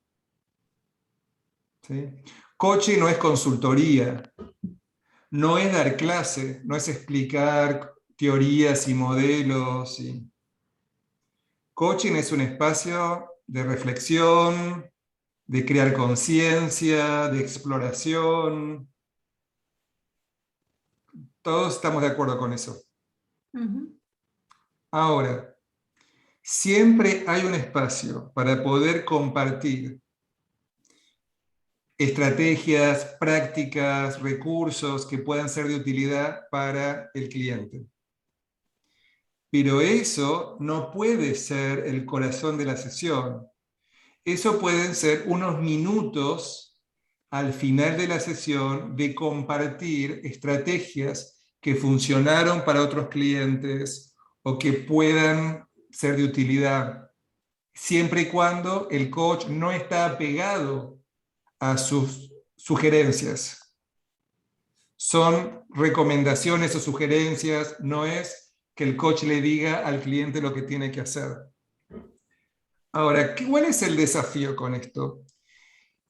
¿Sí? Coaching no es consultoría, no es dar clase, no es explicar teorías y modelos. Coaching es un espacio de reflexión, de crear conciencia, de exploración. Todos estamos de acuerdo con eso. Ahora, siempre hay un espacio para poder compartir estrategias, prácticas, recursos que puedan ser de utilidad para el cliente. Pero eso no puede ser el corazón de la sesión. Eso pueden ser unos minutos al final de la sesión de compartir estrategias que funcionaron para otros clientes o que puedan ser de utilidad, siempre y cuando el coach no está apegado a sus sugerencias. Son recomendaciones o sugerencias, no es que el coach le diga al cliente lo que tiene que hacer. Ahora, ¿cuál es el desafío con esto?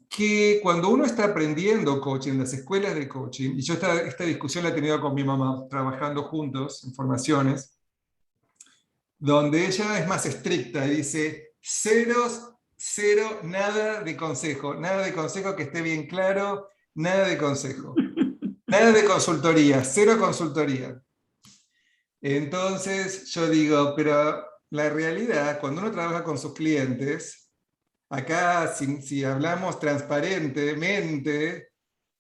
Que cuando uno está aprendiendo coaching en las escuelas de coaching, y yo esta discusión la he tenido con mi mamá, trabajando juntos en formaciones, donde ella es más estricta y dice, cero, nada de consejo que esté bien claro, nada de consejo, nada de consultoría, cero consultoría. Entonces yo digo, pero la realidad, cuando uno trabaja con sus clientes, acá si hablamos transparentemente,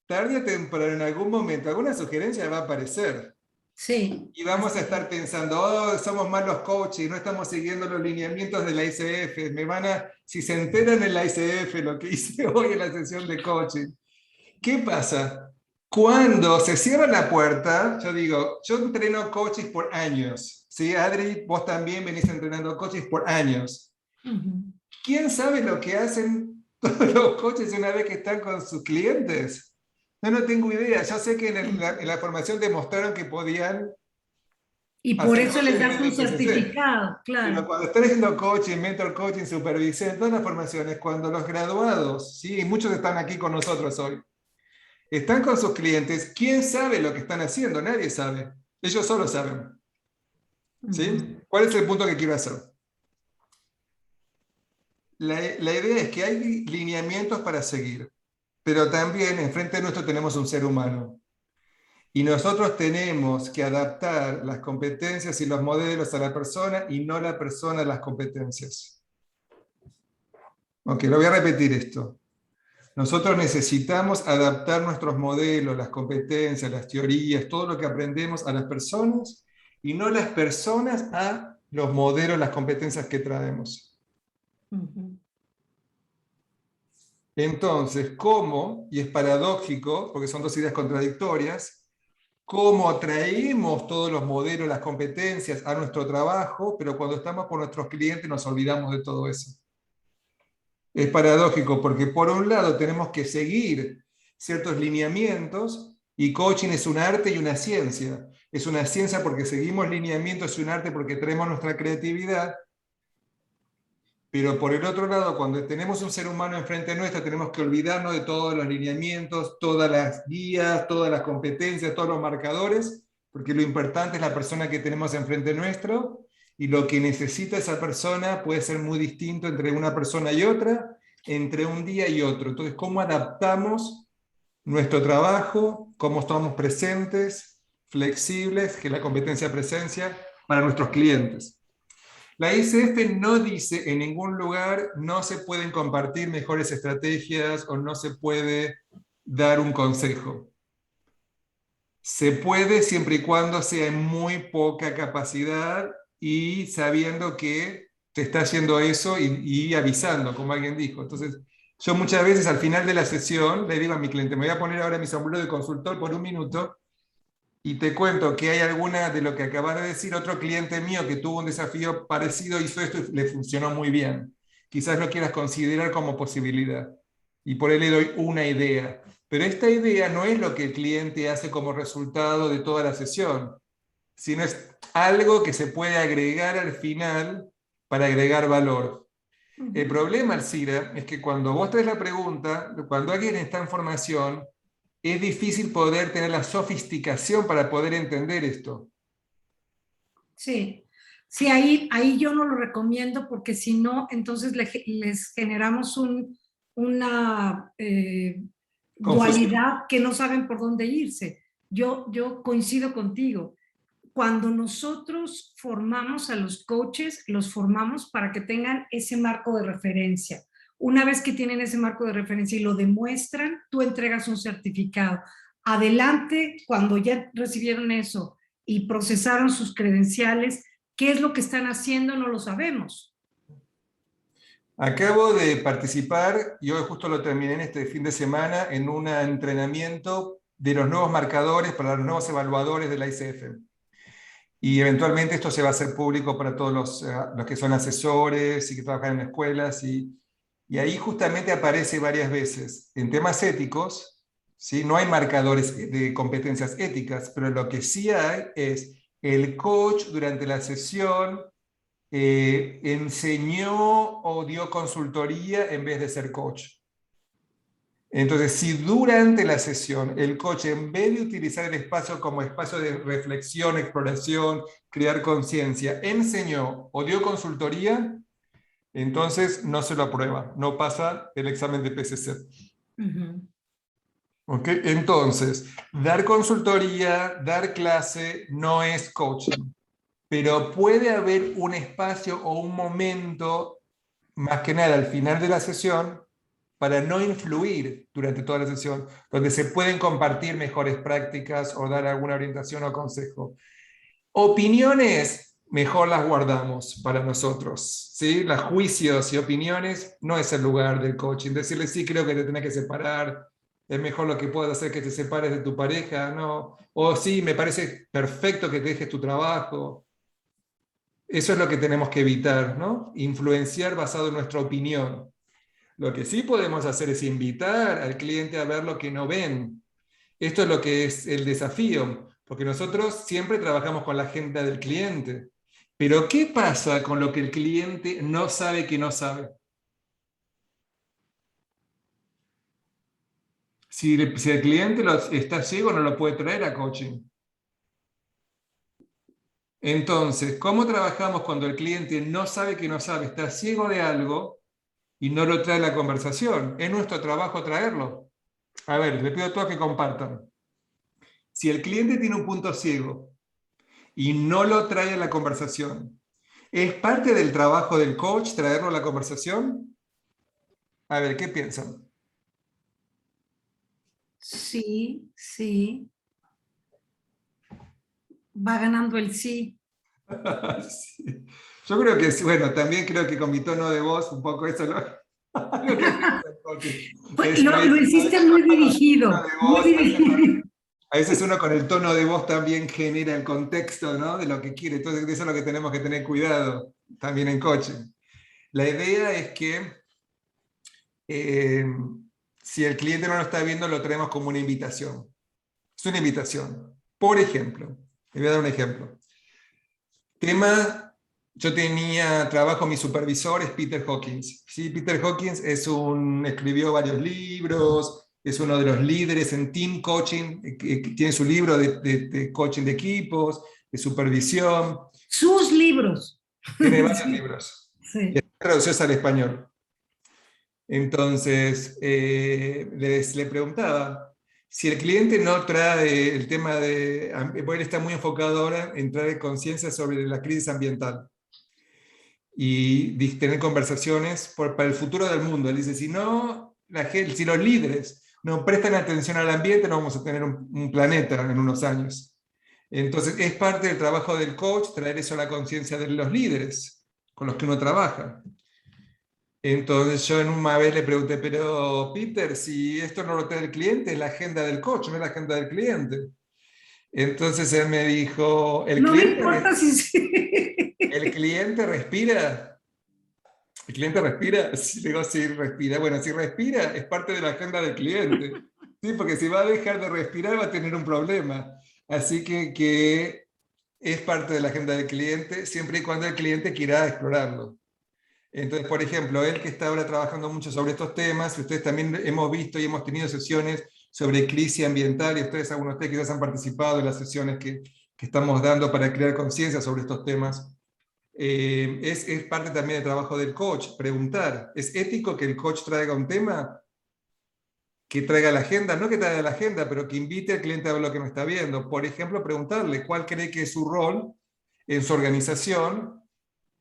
tarde o temprano, en algún momento, alguna sugerencia va a aparecer. Sí. Y vamos a estar pensando, oh, somos malos coaches, no estamos siguiendo los lineamientos de la ICF, si se enteran en la ICF lo que hice hoy en la sesión de coaching. ¿Qué pasa? Cuando se cierra la puerta, yo digo, yo entreno coaches por años, ¿sí? Adri, vos también venís entrenando coaches por años. ¿Quién sabe lo que hacen todos los coaches una vez que están con sus clientes? No tengo idea. Yo sé que en la formación demostraron que podían. Y por eso les das un certificado, claro. Pero cuando están haciendo coaching, mentor coaching, supervisión, todas las formaciones, cuando los graduados, ¿sí? Muchos están aquí con nosotros hoy, están con sus clientes, ¿quién sabe lo que están haciendo? Nadie sabe. Ellos solo saben. ¿Sí? ¿Cuál es el punto que quiero hacer? La idea es que hay lineamientos para seguir, pero también enfrente nuestro tenemos un ser humano. Y nosotros tenemos que adaptar las competencias y los modelos a la persona y no la persona a las competencias. Ok, lo voy a repetir esto. Nosotros necesitamos adaptar nuestros modelos, las competencias, las teorías, todo lo que aprendemos a las personas y no las personas a los modelos, las competencias que traemos. Entonces, ¿cómo? Y es paradójico, porque son dos ideas contradictorias, ¿cómo traemos todos los modelos, las competencias a nuestro trabajo, pero cuando estamos con nuestros clientes nos olvidamos de todo eso? Es paradójico porque por un lado tenemos que seguir ciertos lineamientos y coaching es un arte y una ciencia. Es una ciencia porque seguimos lineamientos y un arte porque traemos nuestra creatividad. Pero por el otro lado, cuando tenemos un ser humano enfrente nuestro, tenemos que olvidarnos de todos los lineamientos, todas las guías, todas las competencias, todos los marcadores, porque lo importante es la persona que tenemos enfrente nuestro. Y lo que necesita esa persona puede ser muy distinto entre una persona y otra, entre un día y otro. Entonces, ¿cómo adaptamos nuestro trabajo? ¿Cómo estamos presentes, flexibles, que es la competencia presencia, para nuestros clientes? La ICF no dice en ningún lugar no se pueden compartir mejores estrategias o no se puede dar un consejo. Se puede siempre y cuando sea en muy poca capacidad y sabiendo que te está haciendo eso y avisando, como alguien dijo. Entonces, yo muchas veces al final de la sesión le digo a mi cliente, me voy a poner ahora mi sombrero de consultor por un minuto y te cuento que hay alguna de lo que acabas de decir, otro cliente mío que tuvo un desafío parecido, hizo esto y le funcionó muy bien. Quizás lo quieras considerar como posibilidad. Y por ahí le doy una idea. Pero esta idea no es lo que el cliente hace como resultado de toda la sesión, sino es algo que se puede agregar al final para agregar valor. El problema, Alcira, es que cuando vos traes la pregunta, cuando alguien está en formación, es difícil poder tener la sofisticación para poder entender esto. Sí, Sí, ahí yo no lo recomiendo porque si no, entonces les generamos una Confusión. dualidad que no saben por dónde irse. Yo coincido contigo. Cuando nosotros formamos a los coaches, los formamos para que tengan ese marco de referencia. Una vez que tienen ese marco de referencia y lo demuestran, tú entregas un certificado. Adelante, cuando ya recibieron eso y procesaron sus credenciales, ¿qué es lo que están haciendo? No lo sabemos. Acabo de participar, y hoy justo lo terminé en este fin de semana, en un entrenamiento de los nuevos marcadores para los nuevos evaluadores de la ICF. Y eventualmente esto se va a hacer público para todos los que son asesores y que trabajan en escuelas. Y ahí justamente aparece varias veces. En temas éticos, ¿sí? No hay marcadores de competencias éticas, pero lo que sí hay es el coach durante la sesión enseñó o dio consultoría en vez de ser coach. Entonces, si durante la sesión el coach, en vez de utilizar el espacio como espacio de reflexión, exploración, crear conciencia, enseñó o dio consultoría, entonces no se lo aprueba, no pasa el examen de PCC. ¿Ok? Entonces, dar consultoría, dar clase, no es coaching, pero puede haber un espacio o un momento, más que nada al final de la sesión, para no influir durante toda la sesión, donde se pueden compartir mejores prácticas o dar alguna orientación o consejo. Opiniones, mejor las guardamos para nosotros, ¿sí? Los juicios y opiniones no es el lugar del coaching. Decirle, sí, creo que te tenés que separar, es mejor lo que puedas hacer que te separes de tu pareja, ¿no? O sí, me parece perfecto que te dejes tu trabajo. Eso es lo que tenemos que evitar, ¿no? Influenciar basado en nuestra opinión. Lo que sí podemos hacer es invitar al cliente a ver lo que no ven. Esto es lo que es el desafío, porque nosotros siempre trabajamos con la agenda del cliente. Pero ¿qué pasa con lo que el cliente no sabe que no sabe? Si el cliente está ciego, no lo puede traer a coaching. Entonces, ¿cómo trabajamos cuando el cliente no sabe que no sabe, está ciego de algo y no lo trae a la conversación? Es nuestro trabajo traerlo. A ver, les pido a todos que compartan. Si el cliente tiene un punto ciego y no lo trae a la conversación, ¿es parte del trabajo del coach traerlo a la conversación? A ver, ¿qué piensan? Sí, sí. Va ganando el sí. Sí. Yo creo que, bueno, también creo que con mi tono de voz, un poco eso lo que piensa el coach. Lo hiciste muy dirigido. Muy dirigido. A veces uno con el tono de voz también genera el contexto, ¿no? De lo que quiere. Entonces, de eso es lo que tenemos que tener cuidado también en coaching. La idea es que si el cliente no lo está viendo, lo traemos como una invitación. Es una invitación. Por ejemplo, le voy a dar un ejemplo. Tema, yo trabajo, mi supervisor es Peter Hawkins. ¿Sí? Peter Hawkins escribió varios libros, es uno de los líderes en team coaching, tiene su libro de coaching de equipos, de supervisión. Sus libros. Tiene varios libros. Sí. Y están traducidos al español. Entonces, le preguntaba, si el cliente no trae el tema de, porque él está muy enfocado ahora en traer conciencia sobre la crisis ambiental y tener conversaciones para el futuro del mundo. Él dice, si los líderes no prestan atención al ambiente, no vamos a tener un planeta en unos años. Entonces, es parte del trabajo del coach traer eso a la conciencia de los líderes con los que uno trabaja. Entonces yo en una vez le pregunté, pero Peter, si esto no lo trae el cliente, es la agenda del coach, no es la agenda del cliente. Entonces él me dijo, no me importa si ¿el cliente respira? ¿El cliente respira? Sí, le digo, sí, respira. Bueno, si respira, es parte de la agenda del cliente. Sí, porque si va a dejar de respirar va a tener un problema. Así que es parte de la agenda del cliente, siempre y cuando el cliente quiera explorarlo. Entonces, por ejemplo, él que está ahora trabajando mucho sobre estos temas, ustedes también hemos visto y hemos tenido sesiones sobre crisis ambiental, y algunos de ustedes quizás han participado en las sesiones que estamos dando para crear conciencia sobre estos temas. es parte también del trabajo del coach, preguntar. ¿Es ético que el coach traiga un tema? Que traiga la agenda, no que traiga la agenda, pero que invite al cliente a ver lo que no está viendo. Por ejemplo, preguntarle cuál cree que es su rol en su organización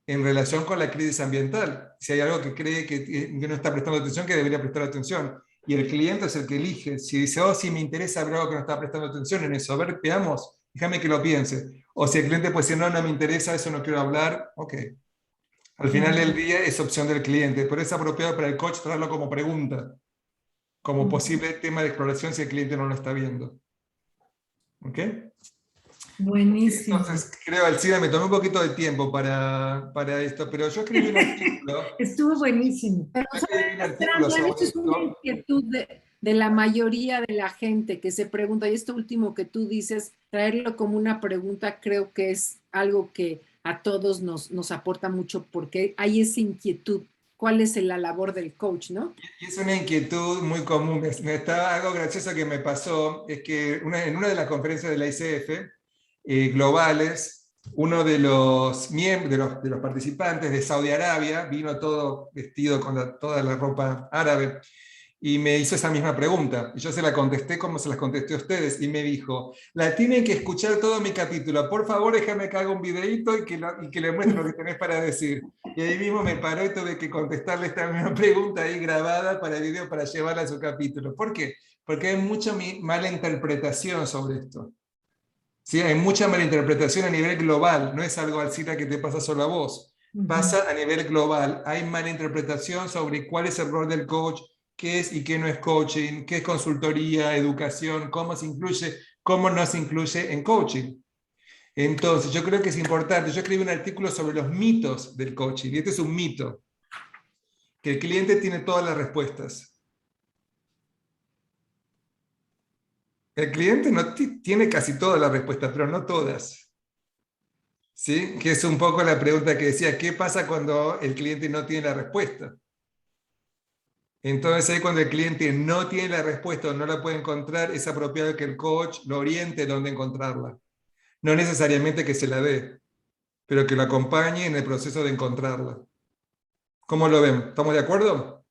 en relación con la crisis ambiental. Si hay algo que cree que no está prestando atención, que debería prestar atención. Y el cliente es el que elige. Si dice, oh, sí, me interesa ver algo que no está prestando atención en eso, a ver, veamos, déjame que lo piense. O si el cliente puede decir, no, no me interesa, eso no quiero hablar, ok. Al final del día es opción del cliente, pero es apropiado para el coach traerlo como pregunta, como posible tema de exploración si el cliente no lo está viendo. ¿Ok? Buenísimo. Entonces, creo, Alcida, me tomé un poquito de tiempo para esto, pero yo escribí un artículo. Estuvo buenísimo. Pero Yo escribí un artículo Adrián, sobre esto es una esto. inquietud de la mayoría de la gente que se pregunta, y esto último que tú dices, traerlo como una pregunta, creo que es algo que a todos nos aporta mucho porque hay esa inquietud. ¿Cuál es la labor del coach, no? Y es una inquietud muy común. Está algo gracioso que me pasó, es que en una de las conferencias de la ICF, globales, uno de los miembros, de los participantes de Saudi Arabia, vino todo vestido con toda la ropa árabe, y me hizo esa misma pregunta. Y yo se la contesté como se las contesté a ustedes, y me dijo, la tienen que escuchar todo mi capítulo, por favor déjame que haga un videíto y que le muestre lo que tenés para decir. Y ahí mismo me paró y tuve que contestarle esta misma pregunta ahí grabada para el video para llevarla a su capítulo. ¿Por qué? Porque hay mucha mala interpretación sobre esto. ¿Sí? Hay mucha mala interpretación a nivel global, no es algo, Alcira, que te pasa solo a vos. Pasa a nivel global. Hay mala interpretación sobre cuál es el rol del coach, qué es y qué no es coaching, qué es consultoría, educación, cómo se incluye, cómo no se incluye en coaching. Entonces, yo creo que es importante. Yo escribí un artículo sobre los mitos del coaching, y este es un mito, que el cliente tiene todas las respuestas. El cliente no tiene casi todas las respuestas, pero no todas. ¿Sí? Que es un poco la pregunta que decía, ¿qué pasa cuando el cliente no tiene la respuesta? Entonces ahí cuando el cliente no tiene la respuesta o no la puede encontrar, es apropiado que el coach lo oriente dónde encontrarla. No necesariamente que se la dé, pero que lo acompañe en el proceso de encontrarla. ¿Cómo lo ven? ¿Estamos de acuerdo?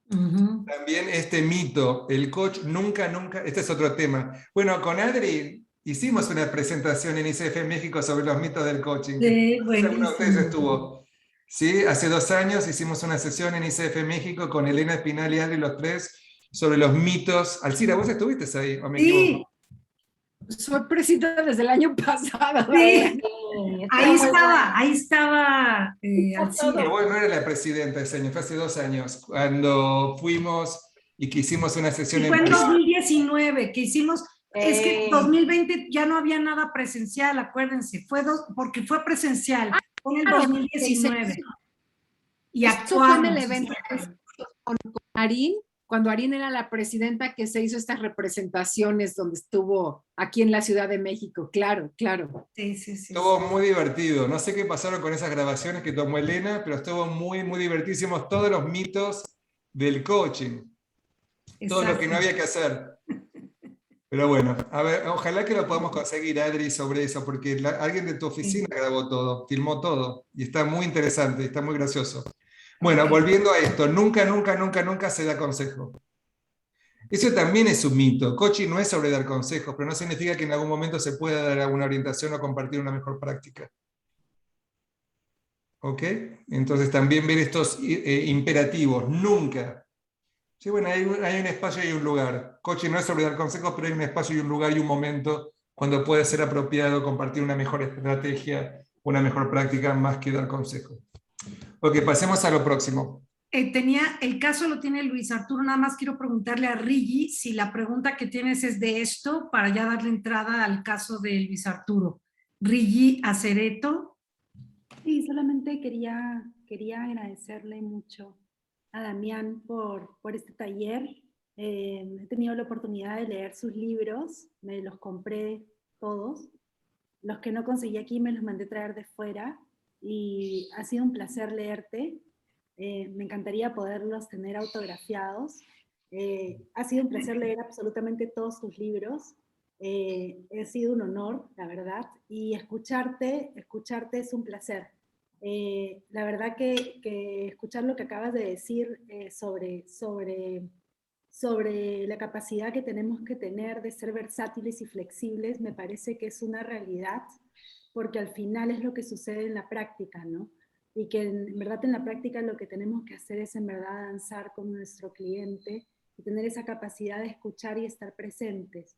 También este mito, el coach nunca, este es otro tema. Bueno, con Adri hicimos una presentación en ICF México sobre los mitos del coaching. Sí, Alguno de ustedes buenísimo. estuvo. Sí, hace 2 años hicimos una sesión en ICF México con Elena Espinal y Adri, los 3, sobre los mitos. Alcira, ¿vos estuviste ahí o me equivoco? Soy presidenta desde el año pasado. Sí, ahí Está estaba Alcira. Pero vos no era la presidenta ese año, fue hace 2 años, cuando fuimos y que hicimos una sesión Y en fue en París. 2019 que hicimos, es que 2020 ya no había nada presencial, acuérdense, porque fue presencial, fue en el 2019. Y Esto fue en el actuamos. evento con Arín, cuando Arín era la presidenta, que se hizo estas representaciones donde estuvo aquí en la Ciudad de México, claro. Sí. Estuvo muy divertido. No sé qué pasaron con esas grabaciones que tomó Elena, pero estuvo muy, muy divertísimos todos los mitos del coaching. Todo lo que no había que hacer. Pero bueno, a ver, ojalá que lo podamos conseguir, Adri, sobre eso, porque alguien de tu oficina grabó todo, filmó todo, y está muy interesante, está muy gracioso. Bueno, volviendo a esto, nunca se da consejo. Eso también es un mito. Coaching no es sobre dar consejos, pero no significa que en algún momento se pueda dar alguna orientación o compartir una mejor práctica. ¿Ok? Entonces también ver estos imperativos, nunca. Sí, bueno, hay un espacio y un lugar. Coaching no es sobre dar consejos, pero hay un espacio y un lugar y un momento cuando puede ser apropiado compartir una mejor estrategia, una mejor práctica, más que dar consejos. Ok, pasemos a lo próximo. El caso lo tiene Luis Arturo, nada más quiero preguntarle a Rigi si la pregunta que tienes es de esto, para ya darle entrada al caso de Luis Arturo. Rigi Acereto. Sí, solamente quería agradecerle mucho a Damián por este taller. He tenido la oportunidad de leer sus libros, me los compré todos. Los que no conseguí aquí me los mandé traer de fuera y ha sido un placer leerte. Me encantaría poderlos tener autografiados. Ha sido un placer leer absolutamente todos tus libros. Ha sido un honor, la verdad, y escucharte es un placer. La verdad que escuchar lo que acabas de decir sobre la capacidad que tenemos que tener de ser versátiles y flexibles, me parece que es una realidad, porque al final es lo que sucede en la práctica, ¿no? Y que en verdad en la práctica lo que tenemos que hacer es en verdad danzar con nuestro cliente y tener esa capacidad de escuchar y estar presentes.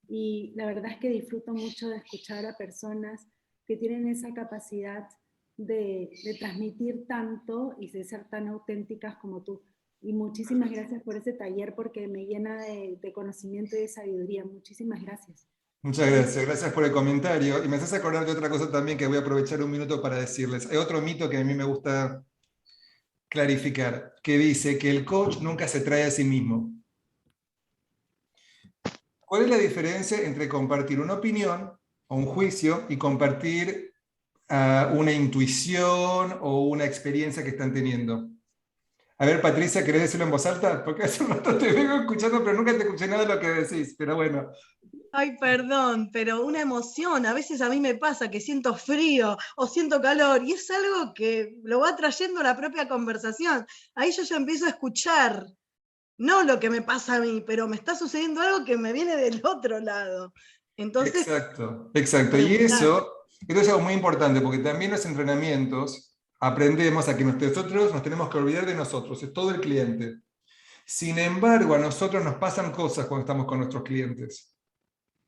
Y la verdad es que disfruto mucho de escuchar a personas que tienen esa capacidad de transmitir tanto y de ser tan auténticas como tú. Y muchísimas gracias por ese taller porque me llena de conocimiento y de sabiduría. Muchísimas gracias. Muchas gracias, gracias por el comentario. Y me haces acordar de otra cosa también que voy a aprovechar un minuto para decirles. Hay otro mito que a mí me gusta clarificar, que dice que el coach nunca se trae a sí mismo. ¿Cuál es la diferencia entre compartir una opinión o un juicio y compartir una intuición o una experiencia que están teniendo? A ver, Patricia, ¿querés decirlo en voz alta? Porque hace un rato te vengo escuchando, pero nunca te escuché nada de lo que decís. Pero bueno. Ay, perdón, pero una emoción, a veces a mí me pasa que siento frío o siento calor y es algo que lo va trayendo la propia conversación. Ahí yo ya empiezo a escuchar, no lo que me pasa a mí, pero me está sucediendo algo que me viene del otro lado. Entonces, Exacto, exacto. Y eso es algo muy importante, porque también en los entrenamientos aprendemos a que nosotros nos tenemos que olvidar de nosotros, es todo el cliente. Sin embargo, a nosotros nos pasan cosas cuando estamos con nuestros clientes.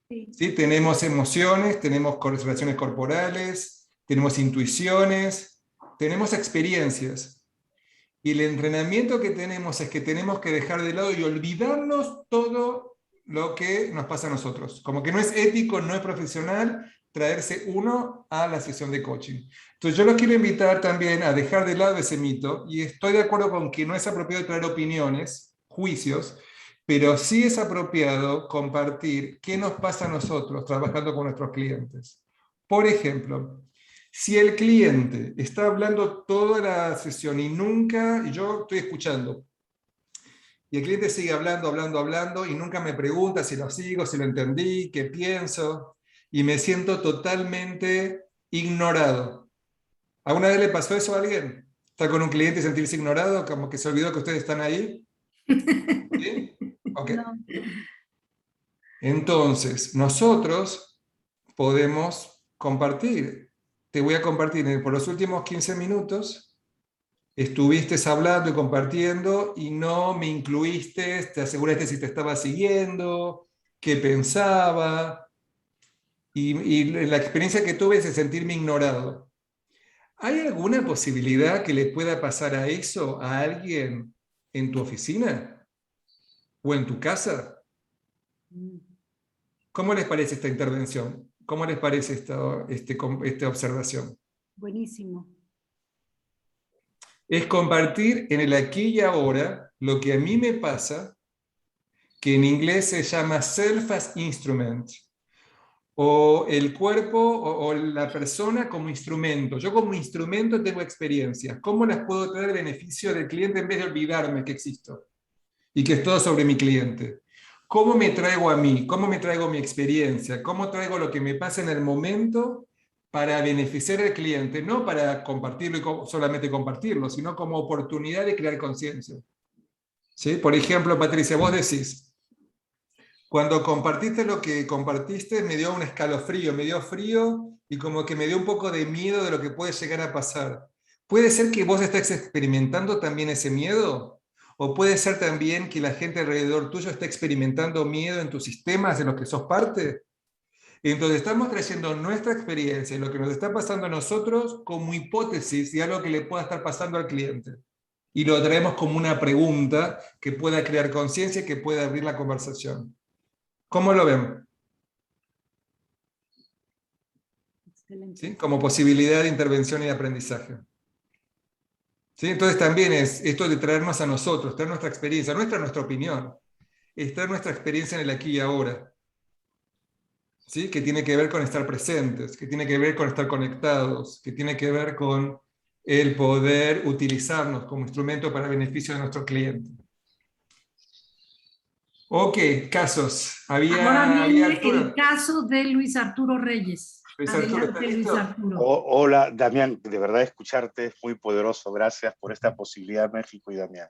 ¿Sí? Tenemos emociones, tenemos relaciones corporales, tenemos intuiciones, tenemos experiencias. Y el entrenamiento que tenemos es que tenemos que dejar de lado y olvidarnos todo lo que nos pasa a nosotros. Como que no es ético, no es profesional traerse uno a la sesión de coaching. Entonces yo los quiero invitar también a dejar de lado ese mito, y estoy de acuerdo con que no es apropiado traer opiniones, juicios, pero sí es apropiado compartir qué nos pasa a nosotros trabajando con nuestros clientes. Por ejemplo, si el cliente está hablando toda la sesión y yo estoy escuchando, y el cliente sigue hablando, y nunca me pregunta si lo sigo, si lo entendí, qué pienso, y me siento totalmente ignorado. ¿Alguna vez le pasó eso a alguien? ¿Estar con un cliente y sentirse ignorado, como que se olvidó que ustedes están ahí? ¿Sí? Okay. No. Entonces, nosotros podemos compartir. Te voy a compartir, por los últimos 15 minutos, estuviste hablando y compartiendo y no me incluiste, te aseguraste si te estaba siguiendo, qué pensaba, y la experiencia que tuve es de sentirme ignorado. ¿Hay alguna posibilidad que le pueda pasar a eso a alguien en tu oficina o en tu casa? ¿Cómo les parece esta intervención? ¿Cómo les parece esta observación? Buenísimo. Es compartir en el aquí y ahora lo que a mí me pasa, que en inglés se llama self as instrument, o el cuerpo o la persona como instrumento. Yo como instrumento tengo experiencias. ¿Cómo las puedo traer beneficio del cliente en vez de olvidarme que existo y que es todo sobre mi cliente? ¿Cómo me traigo a mí? ¿Cómo me traigo mi experiencia? ¿Cómo traigo lo que me pasa en el momento para beneficiar al cliente? No para compartirlo y solamente compartirlo, sino como oportunidad de crear conciencia. ¿Sí? Por ejemplo, Patricia, vos decís, cuando compartiste lo que compartiste me dio un escalofrío, me dio frío y como que me dio un poco de miedo de lo que puede llegar a pasar. ¿Puede ser que vos estés experimentando también ese miedo? ¿O puede ser también que la gente alrededor tuyo esté experimentando miedo en tus sistemas de los que sos parte? Entonces estamos trayendo nuestra experiencia y lo que nos está pasando a nosotros como hipótesis de algo que le pueda estar pasando al cliente. Y lo traemos como una pregunta que pueda crear conciencia y que pueda abrir la conversación. ¿Cómo lo ven? ¿Sí? Como posibilidad de intervención y de aprendizaje. ¿Sí? Entonces también es esto de traernos a nosotros, traer nuestra experiencia, nuestra opinión, es traer nuestra experiencia en el aquí y ahora. ¿Sí? Que tiene que ver con estar presentes, que tiene que ver con estar conectados, que tiene que ver con el poder utilizarnos como instrumento para beneficio de nuestro cliente. Ok, casos. Ahora Había viene el Arturo. caso de Luis Arturo Reyes. Luis Arturo, ¿estás Adelante, Luis listo? Arturo. Hola, Damián, de verdad escucharte es muy poderoso. Gracias por esta posibilidad, México y Damián.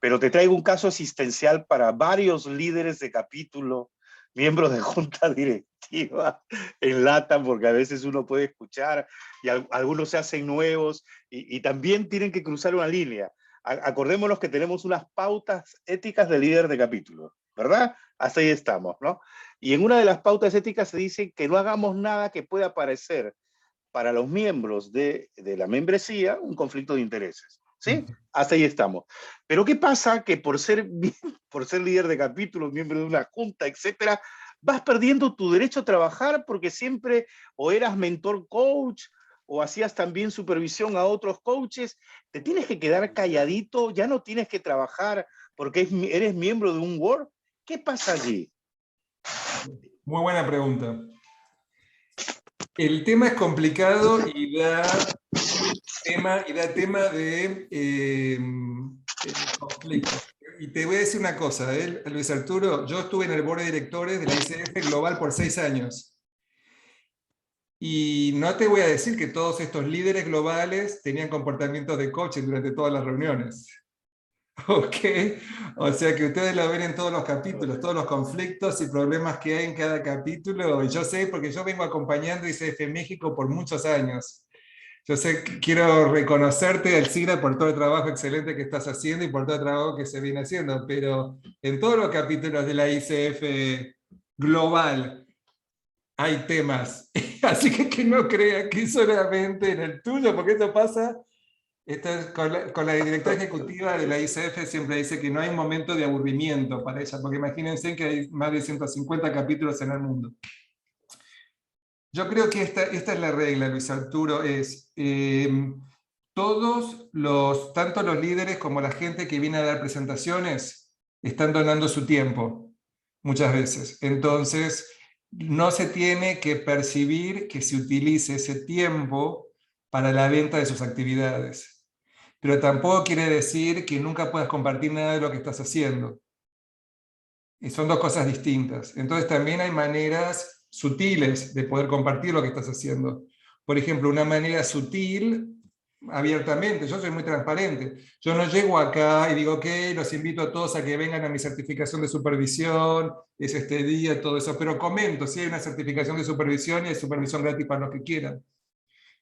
Pero te traigo un caso asistencial para varios líderes de capítulo, miembros de junta directiva en LATAM, porque a veces uno puede escuchar y algunos se hacen nuevos y también tienen que cruzar una línea. Acordémonos que tenemos unas pautas éticas de líder de capítulo, ¿verdad? Hasta ahí estamos, ¿no? Y en una de las pautas éticas se dice que no hagamos nada que pueda parecer para los miembros de la membresía un conflicto de intereses. ¿Sí? Hasta ahí estamos. Pero ¿qué pasa? Que por ser líder de capítulo, miembro de una junta, etcétera, vas perdiendo tu derecho a trabajar porque siempre o eras mentor coach o hacías también supervisión a otros coaches, te tienes que quedar calladito, ya no tienes que trabajar porque eres miembro de un board. ¿Qué pasa allí? Muy buena pregunta. El tema es complicado y da tema de conflicto. Y te voy a decir una cosa, Luis Arturo, yo estuve en el board de directores de la ICF Global por 6 años. Y no te voy a decir que todos estos líderes globales tenían comportamientos de coaching durante todas las reuniones. Ok, o sea que ustedes lo ven en todos los capítulos, todos los conflictos y problemas que hay en cada capítulo. Y yo sé, porque yo vengo acompañando ICF México por muchos años. Yo sé que quiero reconocerte, Elcira, por todo el trabajo excelente que estás haciendo y por todo el trabajo que se viene haciendo, pero en todos los capítulos de la ICF global hay temas. Así que no crean que solamente en el tuyo, porque esto pasa. Con la directora ejecutiva de la ICF siempre dice que no hay momento de aburrimiento para ella, porque imagínense que hay más de 150 capítulos en el mundo. Yo creo que esta es la regla, Luis Arturo, es tanto los líderes como la gente que viene a dar presentaciones, están donando su tiempo, muchas veces. Entonces, no se tiene que percibir que se utilice ese tiempo para la venta de sus actividades. Pero tampoco quiere decir que nunca puedas compartir nada de lo que estás haciendo. Y son dos cosas distintas. Entonces también hay maneras sutiles de poder compartir lo que estás haciendo. Por ejemplo, una manera sutil, abiertamente, yo soy muy transparente. Yo no llego acá y digo, ok, los invito a todos a que vengan a mi certificación de supervisión, es este día, todo eso, pero comento, si hay una certificación de supervisión y hay supervisión gratis para los que quieran.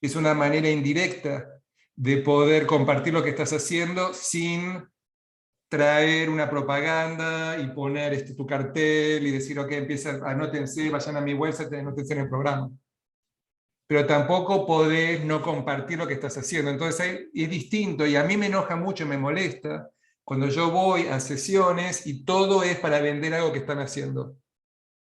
Es una manera indirecta de poder compartir lo que estás haciendo sin traer una propaganda y poner tu cartel y decir, ok, anótense, vayan a mi website, anótense en el programa. Pero tampoco podés no compartir lo que estás haciendo. Entonces es distinto y a mí me enoja mucho y me molesta cuando yo voy a sesiones y todo es para vender algo que están haciendo.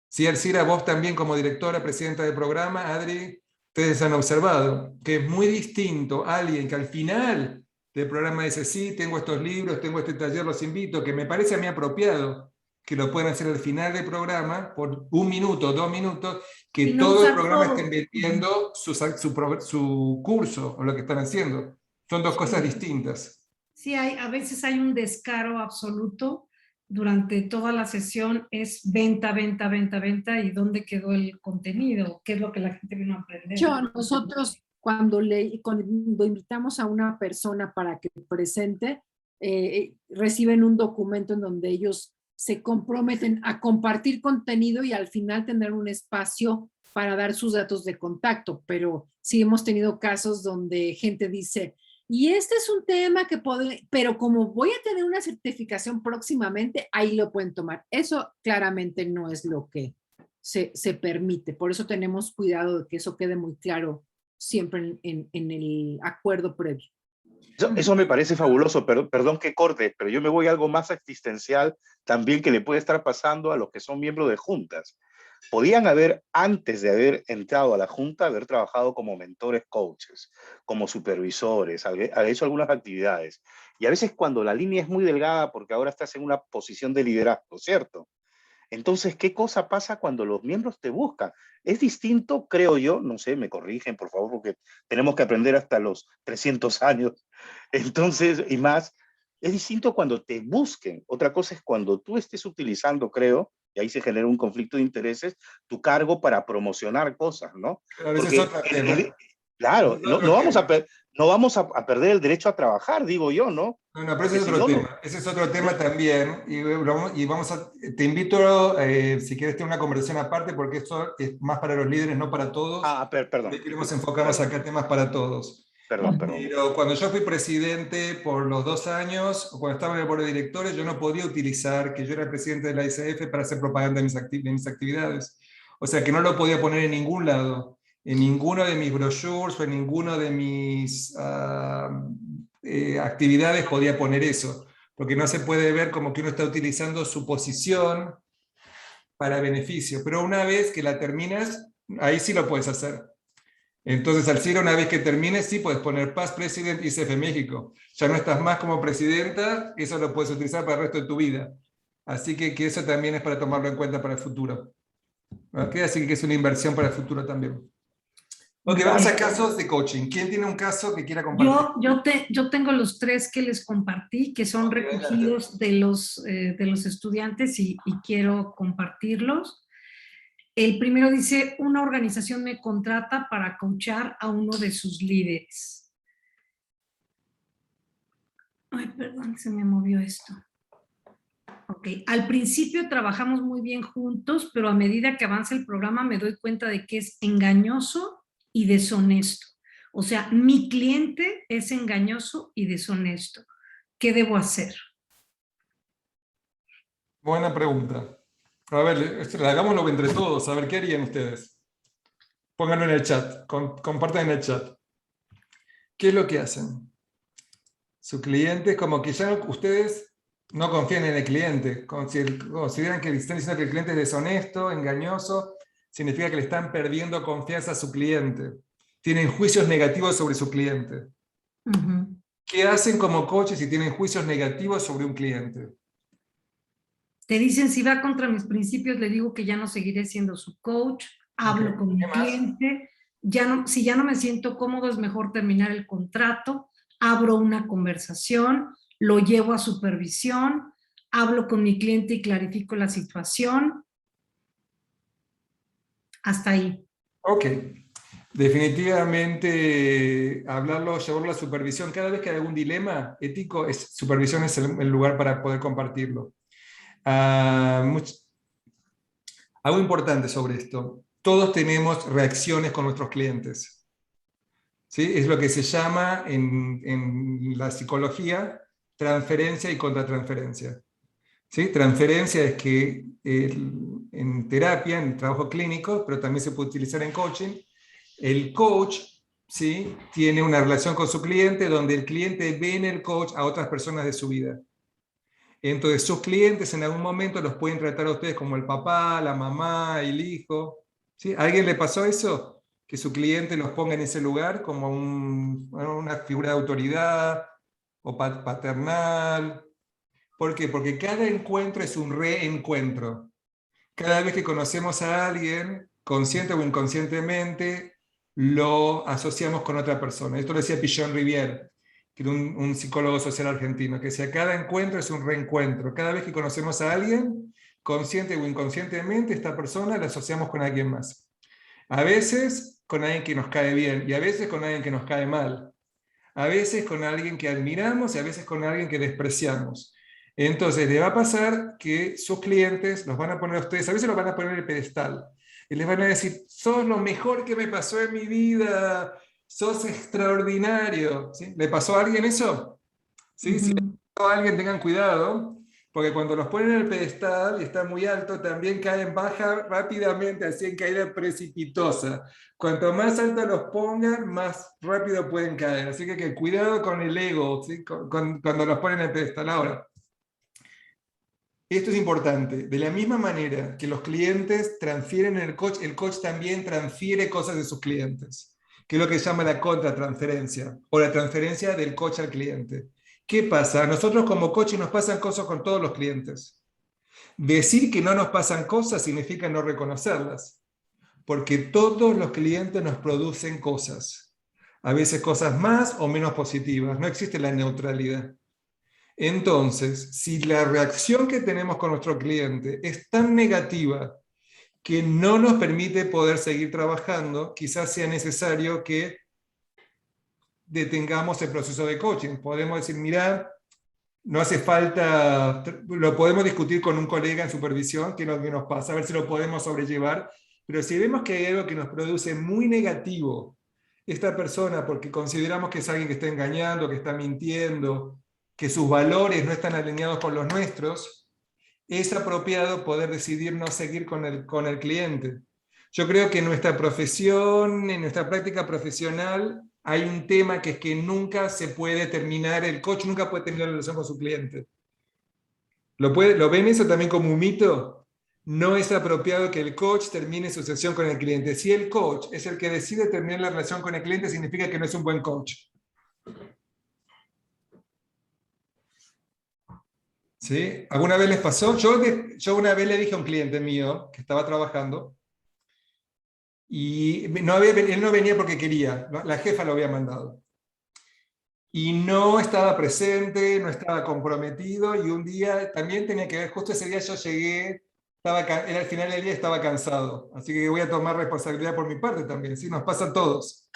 Sí, Elcira, vos también como directora, presidenta del programa, Adri, ustedes han observado que es muy distinto alguien que al final del programa dice, sí, tengo estos libros, tengo este taller, los invito, que me parece a mí apropiado que lo puedan hacer al final del programa por 1 minuto, 2 minutos, que Y no todo el usar programa todo. esté vendiendo su curso o lo que están haciendo. Son dos cosas distintas. Sí, a veces hay un descaro absoluto durante toda la sesión, es venta, venta, venta, venta, y dónde quedó el contenido, qué es lo que la gente vino a aprender. Nosotros cuando invitamos a una persona para que presente, reciben un documento en donde ellos se comprometen a compartir contenido y al final tener un espacio para dar sus datos de contacto, pero sí hemos tenido casos donde gente dice, y este es un tema que pero como voy a tener una certificación próximamente, ahí lo pueden tomar. Eso claramente no es lo que se permite. Por eso tenemos cuidado de que eso quede muy claro siempre en el acuerdo previo. Eso me parece fabuloso, perdón que corte, pero yo me voy a algo más existencial también que le puede estar pasando a los que son miembros de juntas. Podían haber, antes de haber entrado a la junta, haber trabajado como mentores coaches, como supervisores, haber hecho algunas actividades. Y a veces cuando la línea es muy delgada, porque ahora estás en una posición de liderazgo, ¿cierto? Entonces, ¿qué cosa pasa cuando los miembros te buscan? Es distinto, creo yo, no sé, me corrigen, por favor, porque tenemos que aprender hasta los 300 años, entonces, y más, Es distinto cuando te busquen. Otra cosa es cuando tú estés utilizando, creo, y ahí se genera un conflicto de intereses, tu cargo para promocionar cosas, ¿no? A veces es otro tema. Claro, Es otro tema. no vamos a perder el derecho a trabajar, digo yo, ¿no? No, pero Porque ese es si otro no, tema. Ese es otro tema también. Te invito, si quieres, tener una conversación aparte, porque esto es más para los líderes, no para todos. Perdón. Queremos enfocarnos acá temas para todos. Perdón. Pero cuando yo fui presidente por los 2 años, o cuando estaba en el board de directores, yo no podía utilizar que yo era presidente de la ICF para hacer propaganda de mis actividades. O sea, que no lo podía poner en ningún lado, en ninguno de mis brochures o en ninguno de mis actividades podía poner eso, porque no se puede ver como que uno está utilizando su posición para beneficio. Pero una vez que la terminas, ahí sí lo puedes hacer. Entonces, Alcira, una vez que termines, sí puedes poner Past President ICF México. Ya no estás más como presidenta, eso lo puedes utilizar para el resto de tu vida. Así que eso también es para tomarlo en cuenta para el futuro. ¿Okay? Así que es una inversión para el futuro también. Ok, vamos a casos de coaching. ¿Quién tiene un caso que quiera compartir? Yo tengo los 3 que les compartí, que son recogidos de los estudiantes y quiero compartirlos. El primero dice, una organización me contrata para coachar a uno de sus líderes. Ay, perdón, se me movió esto. Ok, al principio trabajamos muy bien juntos, pero a medida que avanza el programa me doy cuenta de que es engañoso y deshonesto. O sea, mi cliente es engañoso y deshonesto. ¿Qué debo hacer? Buena pregunta. A ver, hagámoslo entre todos. A ver, ¿qué harían ustedes? Pónganlo en el chat. Compartan en el chat. ¿Qué es lo que hacen? Su cliente es como que ya ustedes no confían en el cliente. Consideran que están diciendo que el cliente es deshonesto, engañoso. Significa que le están perdiendo confianza a su cliente. Tienen juicios negativos sobre su cliente. ¿Qué hacen como coaches si tienen juicios negativos sobre un cliente? Te dicen, si va contra mis principios, le digo que ya no seguiré siendo su coach, hablo con mi cliente, si ya no me siento cómodo, es mejor terminar el contrato, abro una conversación, lo llevo a supervisión, hablo con mi cliente y clarifico la situación. Hasta ahí. Ok. Definitivamente, llevarlo a la supervisión. Cada vez que hay algún dilema ético, supervisión es el lugar para poder compartirlo. Algo importante sobre esto. Todos tenemos reacciones con nuestros clientes. ¿Sí? Es lo que se llama en la psicología transferencia y contratransferencia. ¿Sí? Transferencia es que en terapia, en trabajo clínico, pero también se puede utilizar en coaching, el coach, ¿sí?, tiene una relación con su cliente donde el cliente ve en el coach a otras personas de su vida. Entonces, sus clientes en algún momento los pueden tratar a ustedes como el papá, la mamá, el hijo. ¿Sí? ¿A alguien le pasó eso? Que su cliente los ponga en ese lugar como una figura de autoridad o paternal. ¿Por qué? Porque cada encuentro es un reencuentro. Cada vez que conocemos a alguien, consciente o inconscientemente, lo asociamos con otra persona. Esto lo decía Pichon Rivière, que era un psicólogo social argentino, que decía, cada encuentro es un reencuentro. Cada vez que conocemos a alguien, consciente o inconscientemente, esta persona la asociamos con alguien más. A veces con alguien que nos cae bien y a veces con alguien que nos cae mal. A veces con alguien que admiramos y a veces con alguien que despreciamos. Entonces, le va a pasar que sus clientes los van a poner a ustedes, a veces los van a poner en el pedestal, y les van a decir, sos lo mejor que me pasó en mi vida, sos extraordinario. ¿Sí? ¿Le pasó a alguien eso? ¿Sí? Si le pasó a alguien, tengan cuidado, porque cuando los ponen en el pedestal y está muy alto, también caen baja rápidamente, así en caída precipitosa. Cuanto más alto los pongan, más rápido pueden caer. Así que cuidado con el ego, ¿sí? Cuando los ponen en el pedestal. Ahora, esto es importante. De la misma manera que los clientes transfieren en el coach también transfiere cosas de sus clientes, que es lo que se llama la contratransferencia, o la transferencia del coach al cliente. ¿Qué pasa? A nosotros como coaches nos pasan cosas con todos los clientes. Decir que no nos pasan cosas significa no reconocerlas, porque todos los clientes nos producen cosas. A veces cosas más o menos positivas. No existe la neutralidad. Entonces, si la reacción que tenemos con nuestro cliente es tan negativa que no nos permite poder seguir trabajando, quizás sea necesario que detengamos el proceso de coaching. Podemos decir, mira, no hace falta, lo podemos discutir con un colega en supervisión, qué es lo que nos pasa, a ver si lo podemos sobrellevar, pero si vemos que hay algo que nos produce muy negativo esta persona, porque consideramos que es alguien que está engañando, que está mintiendo, que sus valores no están alineados con los nuestros, es apropiado poder decidir no seguir con el cliente. Yo creo que en nuestra profesión, en nuestra práctica profesional, hay un tema que es que nunca se puede terminar, el coach nunca puede terminar la relación con su cliente. ¿Lo ven eso también como un mito? No es apropiado que el coach termine su sesión con el cliente. Si el coach es el que decide terminar la relación con el cliente, significa que no es un buen coach. ¿Sí? ¿Alguna vez les pasó? Yo una vez le dije a un cliente mío que estaba trabajando, y él no venía porque quería, ¿no? La jefa lo había mandado. Y no estaba presente, no estaba comprometido, y un día también tenía que ver, justo ese día yo llegué, era al final del día, estaba cansado, así que voy a tomar responsabilidad por mi parte también, ¿sí? Nos pasa a todos.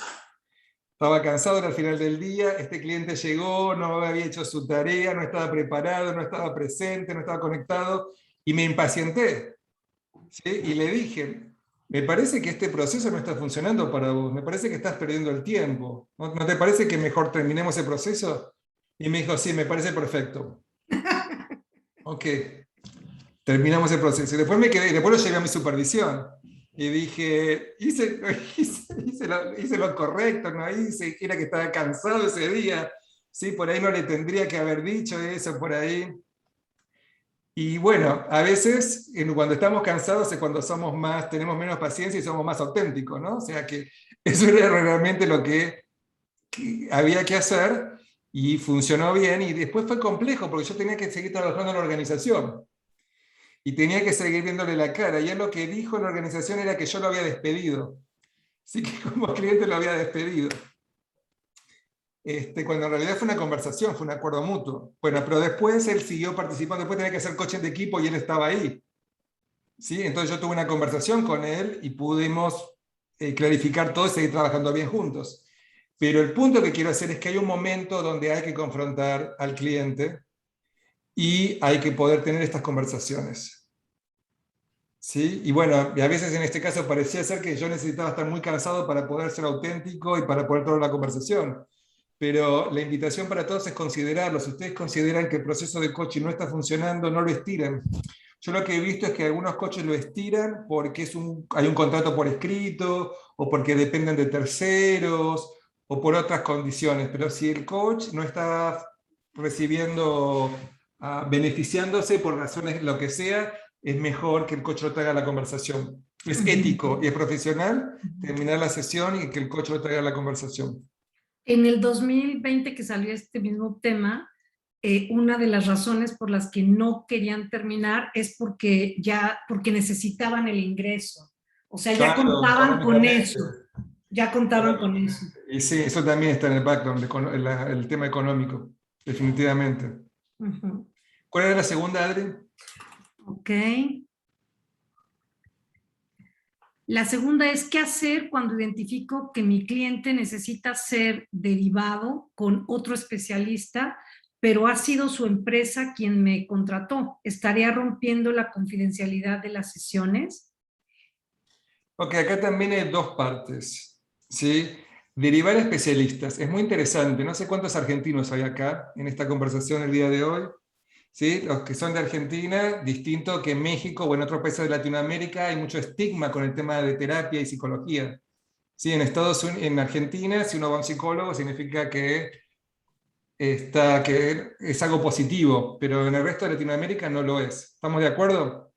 Estaba cansado, era al final del día, este cliente llegó, no había hecho su tarea, no estaba preparado, no estaba presente, no estaba conectado, y me impacienté, ¿sí? Y le dije, me parece que este proceso no está funcionando para vos, me parece que estás perdiendo el tiempo, ¿no te parece que mejor terminemos el proceso? Y me dijo, sí, me parece perfecto. Ok, terminamos el proceso. Y después me quedé, y después lo llevé a mi supervisión. Y dije, hice lo correcto, no hice, era que estaba cansado ese día, ¿sí? Por ahí no le tendría que haber dicho eso, por ahí. Y bueno, a veces cuando estamos cansados es cuando tenemos menos paciencia y somos más auténticos, ¿no? O sea que eso era realmente lo que había que hacer y funcionó bien, y después fue complejo porque yo tenía que seguir trabajando en la organización y tenía que seguir viéndole la cara, y él lo que dijo en la organización era que yo lo había despedido, así que como cliente lo había despedido. Cuando en realidad fue una conversación, fue un acuerdo mutuo. Bueno, pero después él siguió participando, después tenía que hacer coaching de equipo y él estaba ahí. ¿Sí? Entonces yo tuve una conversación con él y pudimos clarificar todo y seguir trabajando bien juntos. Pero el punto que quiero hacer es que hay un momento donde hay que confrontar al cliente y hay que poder tener estas conversaciones. ¿Sí? Y bueno, y a veces en este caso parecía ser que yo necesitaba estar muy cansado para poder ser auténtico y para poder tener la conversación. Pero la invitación para todos es considerarlo. Si ustedes consideran que el proceso de coaching no está funcionando, no lo estiren. Yo lo que he visto es que algunos coaches lo estiran porque hay un contrato por escrito, o porque dependen de terceros, o por otras condiciones. Pero si el coach no está recibiendo, beneficiándose por razones lo que sea, es mejor que el coach lo traiga a la conversación. Es ético y es profesional terminar la sesión y que el coach lo traiga a la conversación. En el 2020 que salió este mismo tema, una de las razones por las que no querían terminar es porque necesitaban el ingreso. O sea, ya contaban con eso. Ya contaban con eso. Y sí, eso también está en el background, el tema económico, definitivamente. ¿Cuál era la segunda, Adri? Ok. La segunda es, ¿qué hacer cuando identifico que mi cliente necesita ser derivado con otro especialista, pero ha sido su empresa quien me contrató? ¿Estaría rompiendo la confidencialidad de las sesiones? Ok, acá también hay dos partes, ¿sí? Derivar especialistas. Es muy interesante. No sé cuántos argentinos hay acá en esta conversación el día de hoy. ¿Sí? Los que son de Argentina, distinto que en México o en otros países de Latinoamérica, hay mucho estigma con el tema de terapia y psicología. ¿Sí? En Argentina, si uno va a un psicólogo, significa que es algo positivo, pero en el resto de Latinoamérica no lo es. ¿Estamos de acuerdo?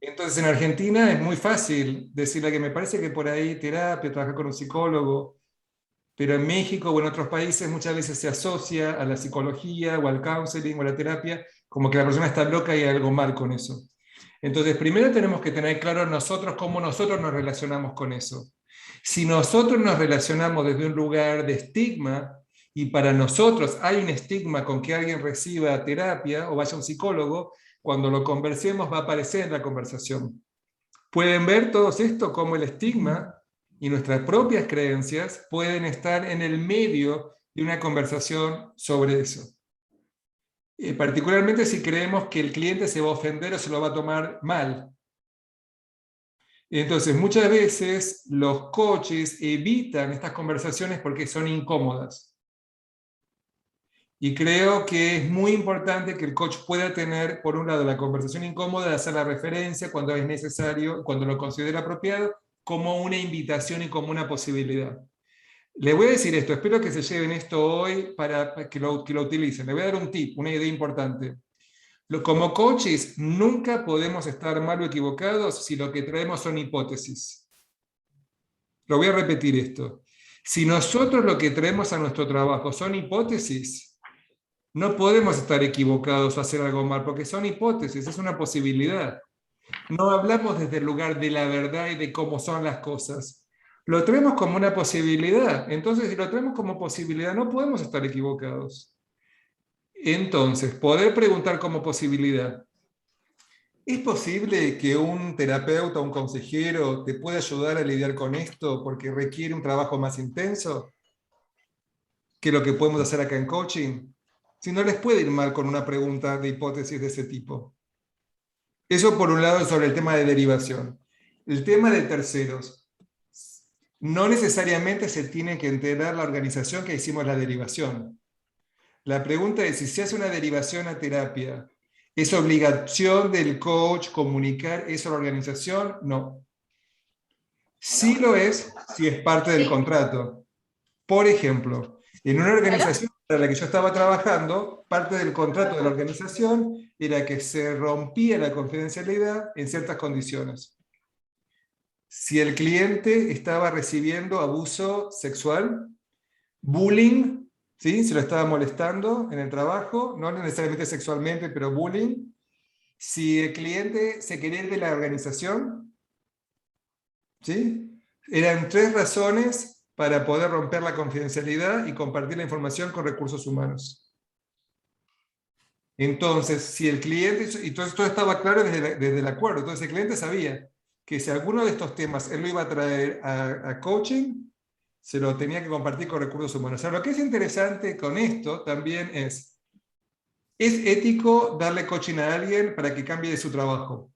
Entonces en Argentina es muy fácil decirle que me parece que por ahí terapia, trabajar con un psicólogo, pero en México o en otros países muchas veces se asocia a la psicología o al counseling o a la terapia como que la persona está loca y hay algo mal con eso. Entonces primero tenemos que tener claro nosotros cómo nosotros nos relacionamos con eso. Si nosotros nos relacionamos desde un lugar de estigma y para nosotros hay un estigma con que alguien reciba terapia o vaya a un psicólogo, cuando lo conversemos va a aparecer en la conversación. Pueden ver todos esto como el estigma y nuestras propias creencias pueden estar en el medio de una conversación sobre eso. Particularmente si creemos que el cliente se va a ofender o se lo va a tomar mal. Entonces, muchas veces los coaches evitan estas conversaciones porque son incómodas. Y creo que es muy importante que el coach pueda tener, por un lado, la conversación incómoda de hacer la referencia cuando es necesario, cuando lo considera apropiado, como una invitación y como una posibilidad. Le voy a decir esto, espero que se lleven esto hoy para que lo utilicen. Le voy a dar un tip, una idea importante. Como coaches, nunca podemos estar mal o equivocados si lo que traemos son hipótesis. Lo voy a repetir esto. Si nosotros lo que traemos a nuestro trabajo son hipótesis, no podemos estar equivocados o hacer algo mal, porque son hipótesis, es una posibilidad. No hablamos desde el lugar de la verdad y de cómo son las cosas. Lo traemos como una posibilidad. Entonces, si lo traemos como posibilidad, no podemos estar equivocados. Entonces, poder preguntar como posibilidad. ¿Es posible que un terapeuta o un consejero te pueda ayudar a lidiar con esto porque requiere un trabajo más intenso que lo que podemos hacer acá en coaching? Si no les puede ir mal con una pregunta de hipótesis de ese tipo. Eso por un lado sobre el tema de derivación. El tema de terceros. No necesariamente se tiene que enterar la organización que hicimos la derivación. La pregunta es si se hace una derivación a terapia, ¿es obligación del coach comunicar eso a la organización? No. Sí lo es si es parte del contrato. Por ejemplo, en una organización para la que yo estaba trabajando, parte del contrato de la organización era que se rompía la confidencialidad en ciertas condiciones. Si el cliente estaba recibiendo abuso sexual, bullying, ¿sí? Se lo estaba molestando en el trabajo, no necesariamente sexualmente, pero bullying. Si el cliente se quería ir de la organización, ¿sí? Eran 3 razones para poder romper la confidencialidad y compartir la información con recursos humanos. Entonces, si el cliente, y todo esto estaba claro desde el acuerdo, entonces el cliente sabía que si alguno de estos temas él lo iba a traer a coaching, se lo tenía que compartir con recursos humanos. O sea, lo que es interesante con esto también ¿es ético darle coaching a alguien para que cambie de su trabajo?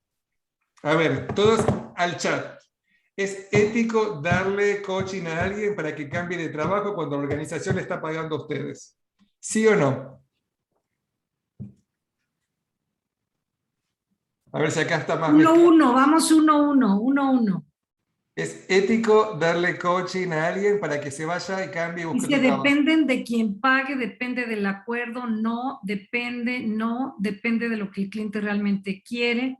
A ver, todos al chat. ¿Es ético darle coaching a alguien para que cambie de trabajo cuando la organización le está pagando a ustedes? ¿Sí o no? A ver si acá está más. 1-1, vamos 1-1. ¿Es ético darle coaching a alguien para que se vaya y cambie y busque Dice, otro trabajo? dependen de quien pague, depende del acuerdo, no depende de lo que el cliente realmente quiere.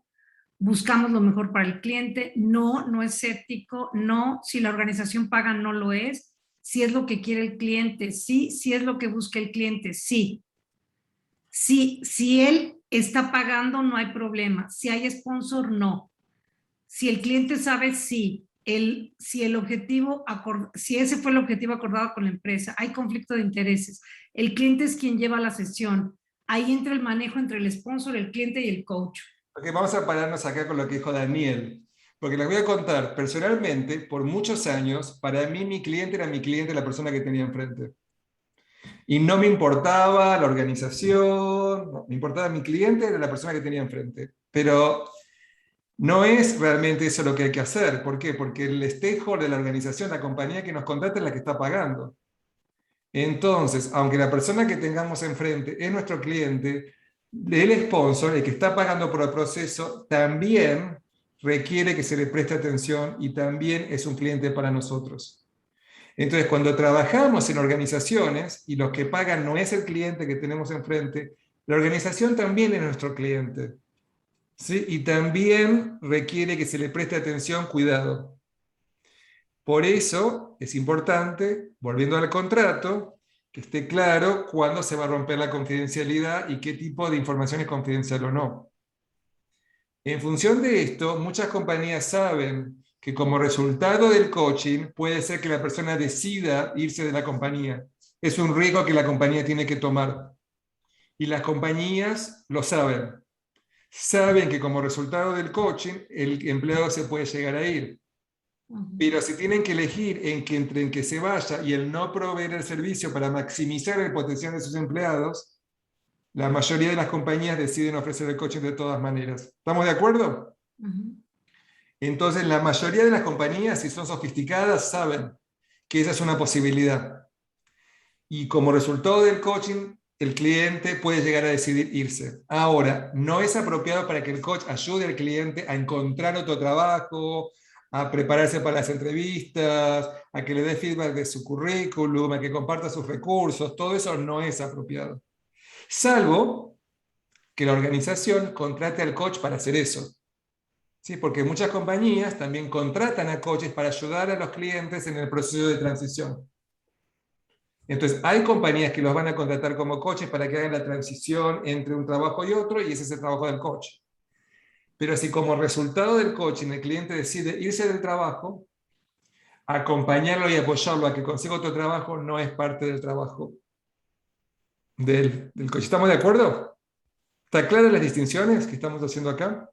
Buscamos lo mejor para el cliente, no es ético, no, si la organización paga no lo es, si es lo que quiere el cliente, sí, si es lo que busca el cliente, sí. Si él está pagando, no hay problema. Si hay sponsor, no. Si el cliente sabe, sí. Si ese fue el objetivo acordado con la empresa, hay conflicto de intereses. El cliente es quien lleva la sesión. Ahí entra el manejo entre el sponsor, el cliente y el coach. Ok, vamos a pararnos acá con lo que dijo Daniel. Porque les voy a contar, personalmente, por muchos años, para mí mi cliente era mi cliente, la persona que tenía enfrente. Y no me importaba la organización, no, me importaba mi cliente, era la persona que tenía enfrente. Pero no es realmente eso lo que hay que hacer. ¿Por qué? Porque el stakeholder de la organización, la compañía que nos contrata es la que está pagando. Entonces, aunque la persona que tengamos enfrente es nuestro cliente, el sponsor, el que está pagando por el proceso, también requiere que se le preste atención y también es un cliente para nosotros. Entonces, cuando trabajamos en organizaciones y los que pagan no es el cliente que tenemos enfrente, la organización también es nuestro cliente. ¿Sí? Y también requiere que se le preste atención, cuidado. Por eso es importante, volviendo al contrato, que esté claro cuándo se va a romper la confidencialidad y qué tipo de información es confidencial o no. En función de esto, muchas compañías saben que como resultado del coaching puede ser que la persona decida irse de la compañía. Es un riesgo que la compañía tiene que tomar. Y las compañías lo saben. Saben que como resultado del coaching, el empleado se puede llegar a ir. Pero si tienen que elegir entre en que se vaya y el no proveer el servicio para maximizar el potencial de sus empleados, la mayoría de las compañías deciden ofrecer el coaching de todas maneras. ¿Estamos de acuerdo? Entonces, la mayoría de las compañías, si son sofisticadas, saben que esa es una posibilidad. Y como resultado del coaching, el cliente puede llegar a decidir irse. Ahora, no es apropiado para que el coach ayude al cliente a encontrar otro trabajo, a prepararse para las entrevistas, a que le dé feedback de su currículum, a que comparta sus recursos. Todo eso no es apropiado. Salvo que la organización contrate al coach para hacer eso. ¿Sí? Porque muchas compañías también contratan a coaches para ayudar a los clientes en el proceso de transición. Entonces, hay compañías que los van a contratar como coaches para que hagan la transición entre un trabajo y otro, y ese es el trabajo del coach. Pero si como resultado del coaching el cliente decide irse del trabajo, acompañarlo y apoyarlo a que consiga otro trabajo no es parte del trabajo del coach. ¿Estamos de acuerdo? ¿Está claras las distinciones que estamos haciendo acá?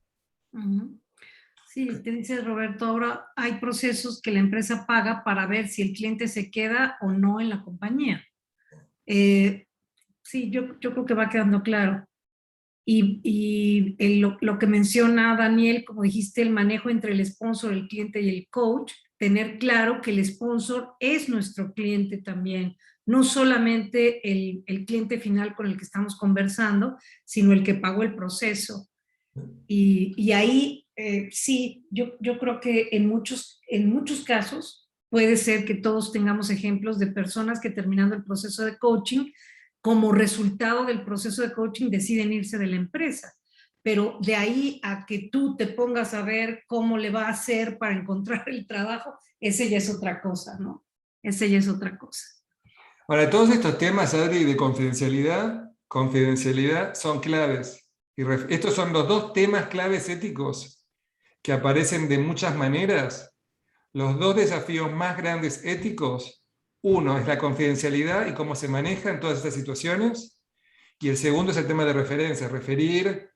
Sí, te dice Roberto, ahora hay procesos que la empresa paga para ver si el cliente se queda o no en la compañía. Sí, yo creo que va quedando claro. Y lo que menciona Daniel, como dijiste, el manejo entre el sponsor, el cliente y el coach, tener claro que el sponsor es nuestro cliente también, no solamente el cliente final con el que estamos conversando, sino el que pagó el proceso. Y ahí sí, yo creo que en muchos casos puede ser que todos tengamos ejemplos de personas que terminando el proceso de coaching, como resultado del proceso de coaching deciden irse de la empresa. Pero de ahí a que tú te pongas a ver cómo le va a hacer para encontrar el trabajo, ese ya es otra cosa, ¿no? Ese ya es otra cosa. Ahora, todos estos temas, Adri, de confidencialidad son claves. Y estos son los dos temas claves éticos que aparecen de muchas maneras. Los dos desafíos más grandes éticos, uno es la confidencialidad y cómo se maneja en todas estas situaciones, y el segundo es el tema de referencia, referir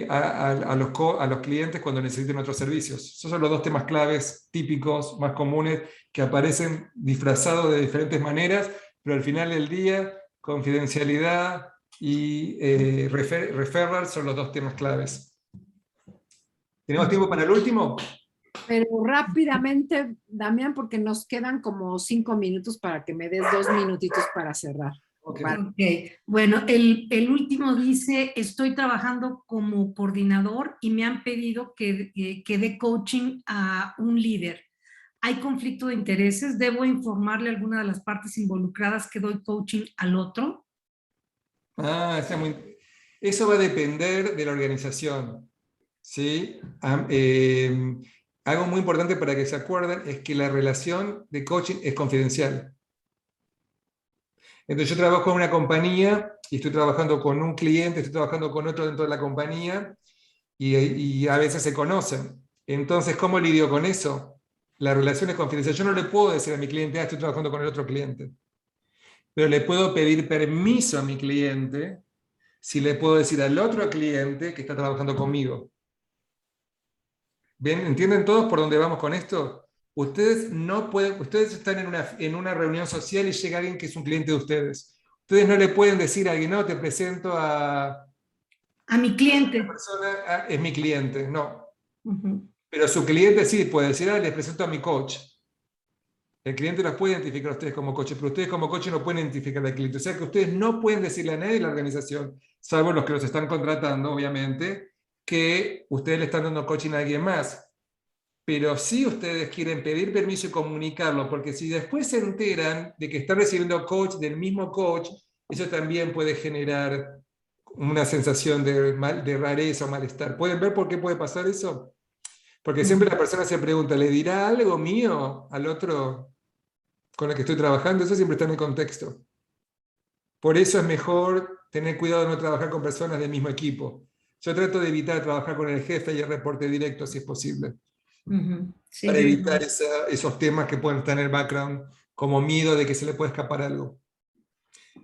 a los clientes cuando necesiten otros servicios. Esos son los dos temas claves típicos, más comunes, que aparecen disfrazados de diferentes maneras, pero al final del día, confidencialidad y referral son los dos temas claves. ¿Tenemos tiempo para el último? Pero rápidamente, Damián, porque nos quedan como 5 minutos para que me des 2 minutitos para cerrar. Okay. Bueno, el último dice, estoy trabajando como coordinador y me han pedido que dé coaching a un líder. ¿Hay conflicto de intereses? ¿Debo informarle a alguna de las partes involucradas que doy coaching al otro? Eso va a depender de la organización. ¿Sí? Algo muy importante para que se acuerden es que la relación de coaching es confidencial. Entonces yo trabajo en una compañía y estoy trabajando con un cliente, estoy trabajando con otro dentro de la compañía y a veces se conocen. Entonces, ¿cómo lidio con eso? La relación es confidencial. Yo no le puedo decir a mi cliente, estoy trabajando con el otro cliente. Pero le puedo pedir permiso a mi cliente si le puedo decir al otro cliente que está trabajando conmigo. ¿Bien? ¿Entienden todos por dónde vamos con esto? Ustedes no pueden, ustedes están en una reunión social y llega alguien que es un cliente de ustedes. Ustedes no le pueden decir a alguien, no, te presento a mi cliente. Esta persona es mi cliente, no. Pero su cliente sí puede decir, les presento a mi coach. El cliente los puede identificar a ustedes como coaches, pero ustedes como coaches no pueden identificar al cliente. O sea que ustedes no pueden decirle a nadie de la organización, salvo los que los están contratando, obviamente, que ustedes le están dando coaching a alguien más. Pero sí ustedes quieren pedir permiso y comunicarlo, porque si después se enteran de que están recibiendo coach del mismo coach, eso también puede generar una sensación de rareza o malestar. ¿Pueden ver por qué puede pasar eso? Porque siempre la persona se pregunta, ¿le dirá algo mío al otro con el que estoy trabajando? Eso siempre está en el contexto. Por eso es mejor tener cuidado de no trabajar con personas del mismo equipo. Yo trato de evitar trabajar con el jefe y el reporte directo si es posible. Sí, para evitar esos temas que pueden estar en el background como miedo de que se le pueda escapar algo.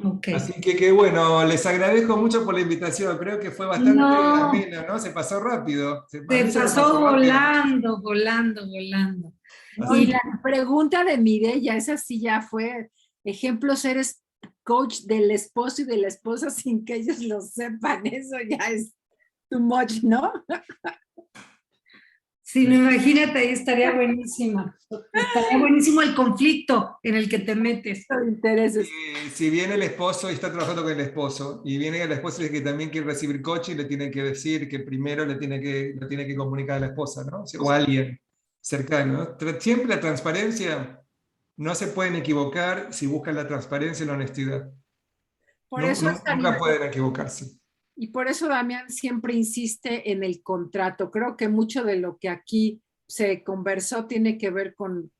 Ok. Así que bueno, les agradezco mucho por la invitación, creo que fue bastante No. amena, ¿no? Se pasó rápido. Se me pasó rápido. volando. No, y la pregunta de Mireya, esa sí ya fue, ejemplos, eres coach del esposo y de la esposa sin que ellos lo sepan, eso ya es too much, ¿no? Sí, no, imagínate, ahí estaría buenísima. Estaría buenísimo el conflicto en el que te metes. Intereses. Si viene el esposo y está trabajando con el esposo, y viene el esposo y dice que también quiere recibir coaching, le tiene que decir que primero lo tiene que comunicar a la esposa, ¿no? O a alguien cercano. Siempre la transparencia, no se pueden equivocar si buscan la transparencia y la honestidad. Por eso Nunca pueden equivocarse. Y por eso Damián siempre insiste en el contrato. Creo que mucho de lo que aquí se conversó tiene que ver con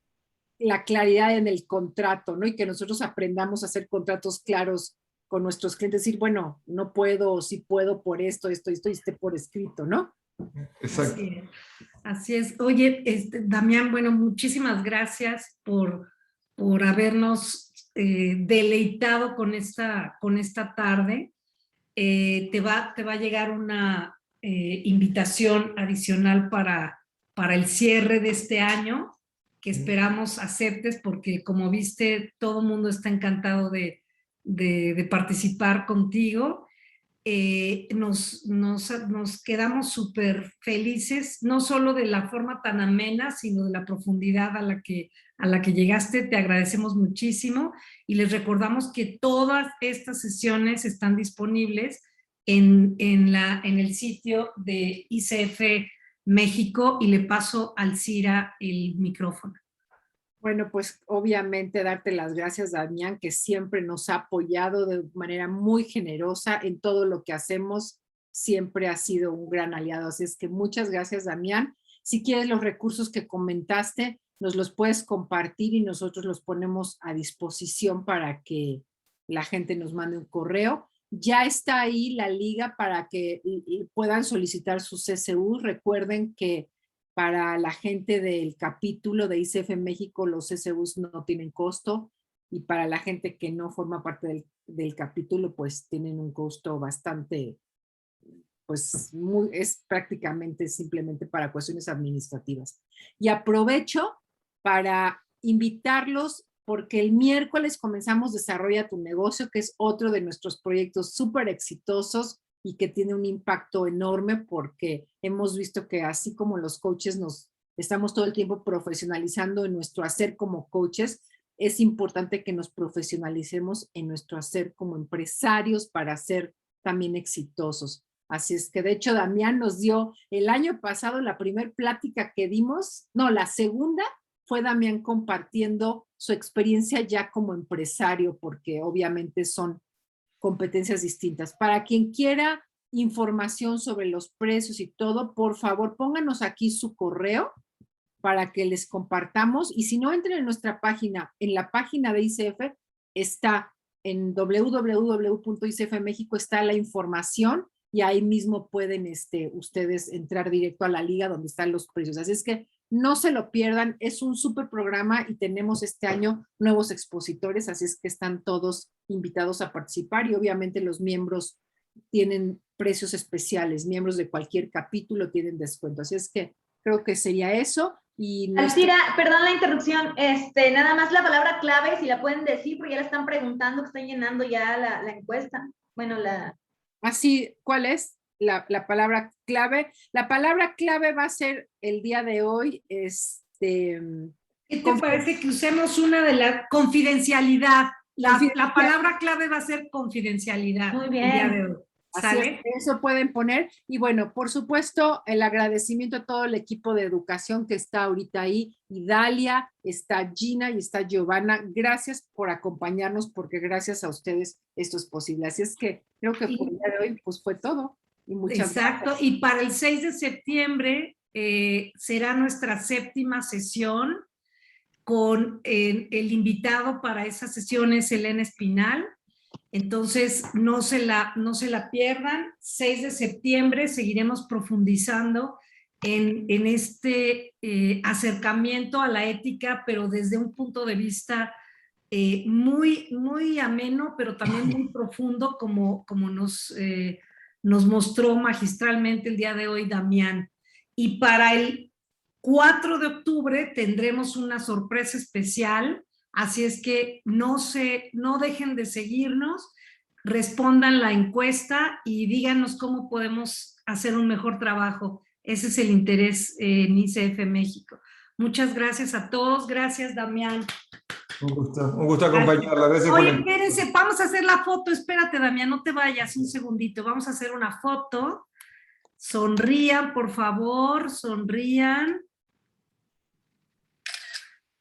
la claridad en el contrato, ¿no? Y que nosotros aprendamos a hacer contratos claros con nuestros clientes, decir, bueno, no puedo, o sí puedo por esto, y esté por escrito, ¿no? Exacto. Así es. Oye, Damián, bueno, muchísimas gracias por habernos deleitado con esta tarde. Te va a llegar una invitación adicional para el cierre de este año, que esperamos aceptes, porque como viste, todo el mundo está encantado de participar contigo. Nos quedamos súper felices, no solo de la forma tan amena, sino de la profundidad a la que llegaste. Te agradecemos muchísimo y les recordamos que todas estas sesiones están disponibles en el sitio de ICF México, y le paso al Cira el micrófono. Bueno, pues obviamente darte las gracias, Damián, que siempre nos ha apoyado de manera muy generosa en todo lo que hacemos. Siempre ha sido un gran aliado. Así es que muchas gracias, Damián. Si quieres los recursos que comentaste, nos los puedes compartir y nosotros los ponemos a disposición para que la gente nos mande un correo. Ya está ahí la liga para que puedan solicitar sus CSU. Recuerden que para la gente del capítulo de ICF México, los CSUs no tienen costo, y para la gente que no forma parte del capítulo, pues tienen un costo bastante, pues es prácticamente simplemente para cuestiones administrativas. Y aprovecho para invitarlos, porque el miércoles comenzamos Desarrolla tu Negocio, que es otro de nuestros proyectos súper exitosos y que tiene un impacto enorme, porque hemos visto que así como los coaches nos estamos todo el tiempo profesionalizando en nuestro hacer como coaches, es importante que nos profesionalicemos en nuestro hacer como empresarios para ser también exitosos. Así es que de hecho Damián nos dio el año pasado la primera plática que dimos, no, la segunda fue Damián compartiendo su experiencia ya como empresario, porque obviamente son competencias distintas. Para quien quiera información sobre los precios y todo, por favor, pónganos aquí su correo para que les compartamos. Y si no, entren en nuestra página, en la página de ICF, está en www.ICF México, está la información, y ahí mismo pueden ustedes entrar directo a la liga donde están los precios. Así es que no se lo pierdan, es un súper programa y tenemos este año nuevos expositores, así es que están todos invitados a participar, y obviamente los miembros tienen precios especiales, miembros de cualquier capítulo tienen descuento, así es que creo que sería eso. Y Alcira, perdón la interrupción, nada más la palabra clave, si la pueden decir, porque ya la están preguntando, que están llenando ya la encuesta. Bueno, Así, ¿cuál es la palabra clave? La palabra clave va a ser el día de hoy, ¿qué te parece que usemos una de la confidencialidad? La palabra clave va a ser confidencialidad. Muy bien. El día de hoy. ¿Sale? Eso pueden poner. Y bueno, por supuesto, el agradecimiento a todo el equipo de educación que está ahorita ahí. Y Dalia, está Gina y está Giovanna. Gracias por acompañarnos, porque gracias a ustedes esto es posible. Así es que creo que por el día de hoy pues fue todo. Y muchas gracias. Y para el 6 de septiembre será nuestra 7ª sesión con el invitado para esa sesión es Elena Espinal. Entonces, no se la pierdan. 6 de septiembre seguiremos profundizando en este acercamiento a la ética, pero desde un punto de vista muy ameno, pero también muy profundo, como nos mostró magistralmente el día de hoy Damián. Y para el 4 de octubre tendremos una sorpresa especial, así es que no dejen de seguirnos, respondan la encuesta y díganos cómo podemos hacer un mejor trabajo. Ese es el interés en ICF México. Muchas gracias a todos. Gracias, Damián. Un gusto acompañarla. Gracias. Oye, espérense, vamos a hacer la foto. Espérate, Damián, no te vayas un segundito. Vamos a hacer una foto. Sonrían, por favor, sonrían.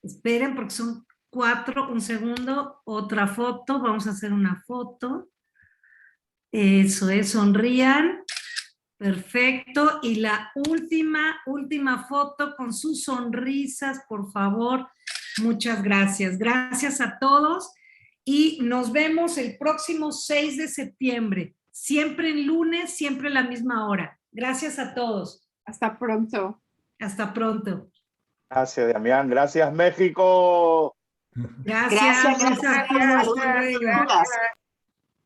Esperen, porque son 4. Un segundo, otra foto. Vamos a hacer una foto. Eso es, sonrían. Perfecto. Y la última foto con sus sonrisas, por favor. Muchas gracias. Gracias a todos. Y nos vemos el próximo 6 de septiembre. Siempre en lunes, siempre a la misma hora. Gracias a todos. Hasta pronto. Hasta pronto. Gracias, Damián. Gracias, México. Gracias. Gracias.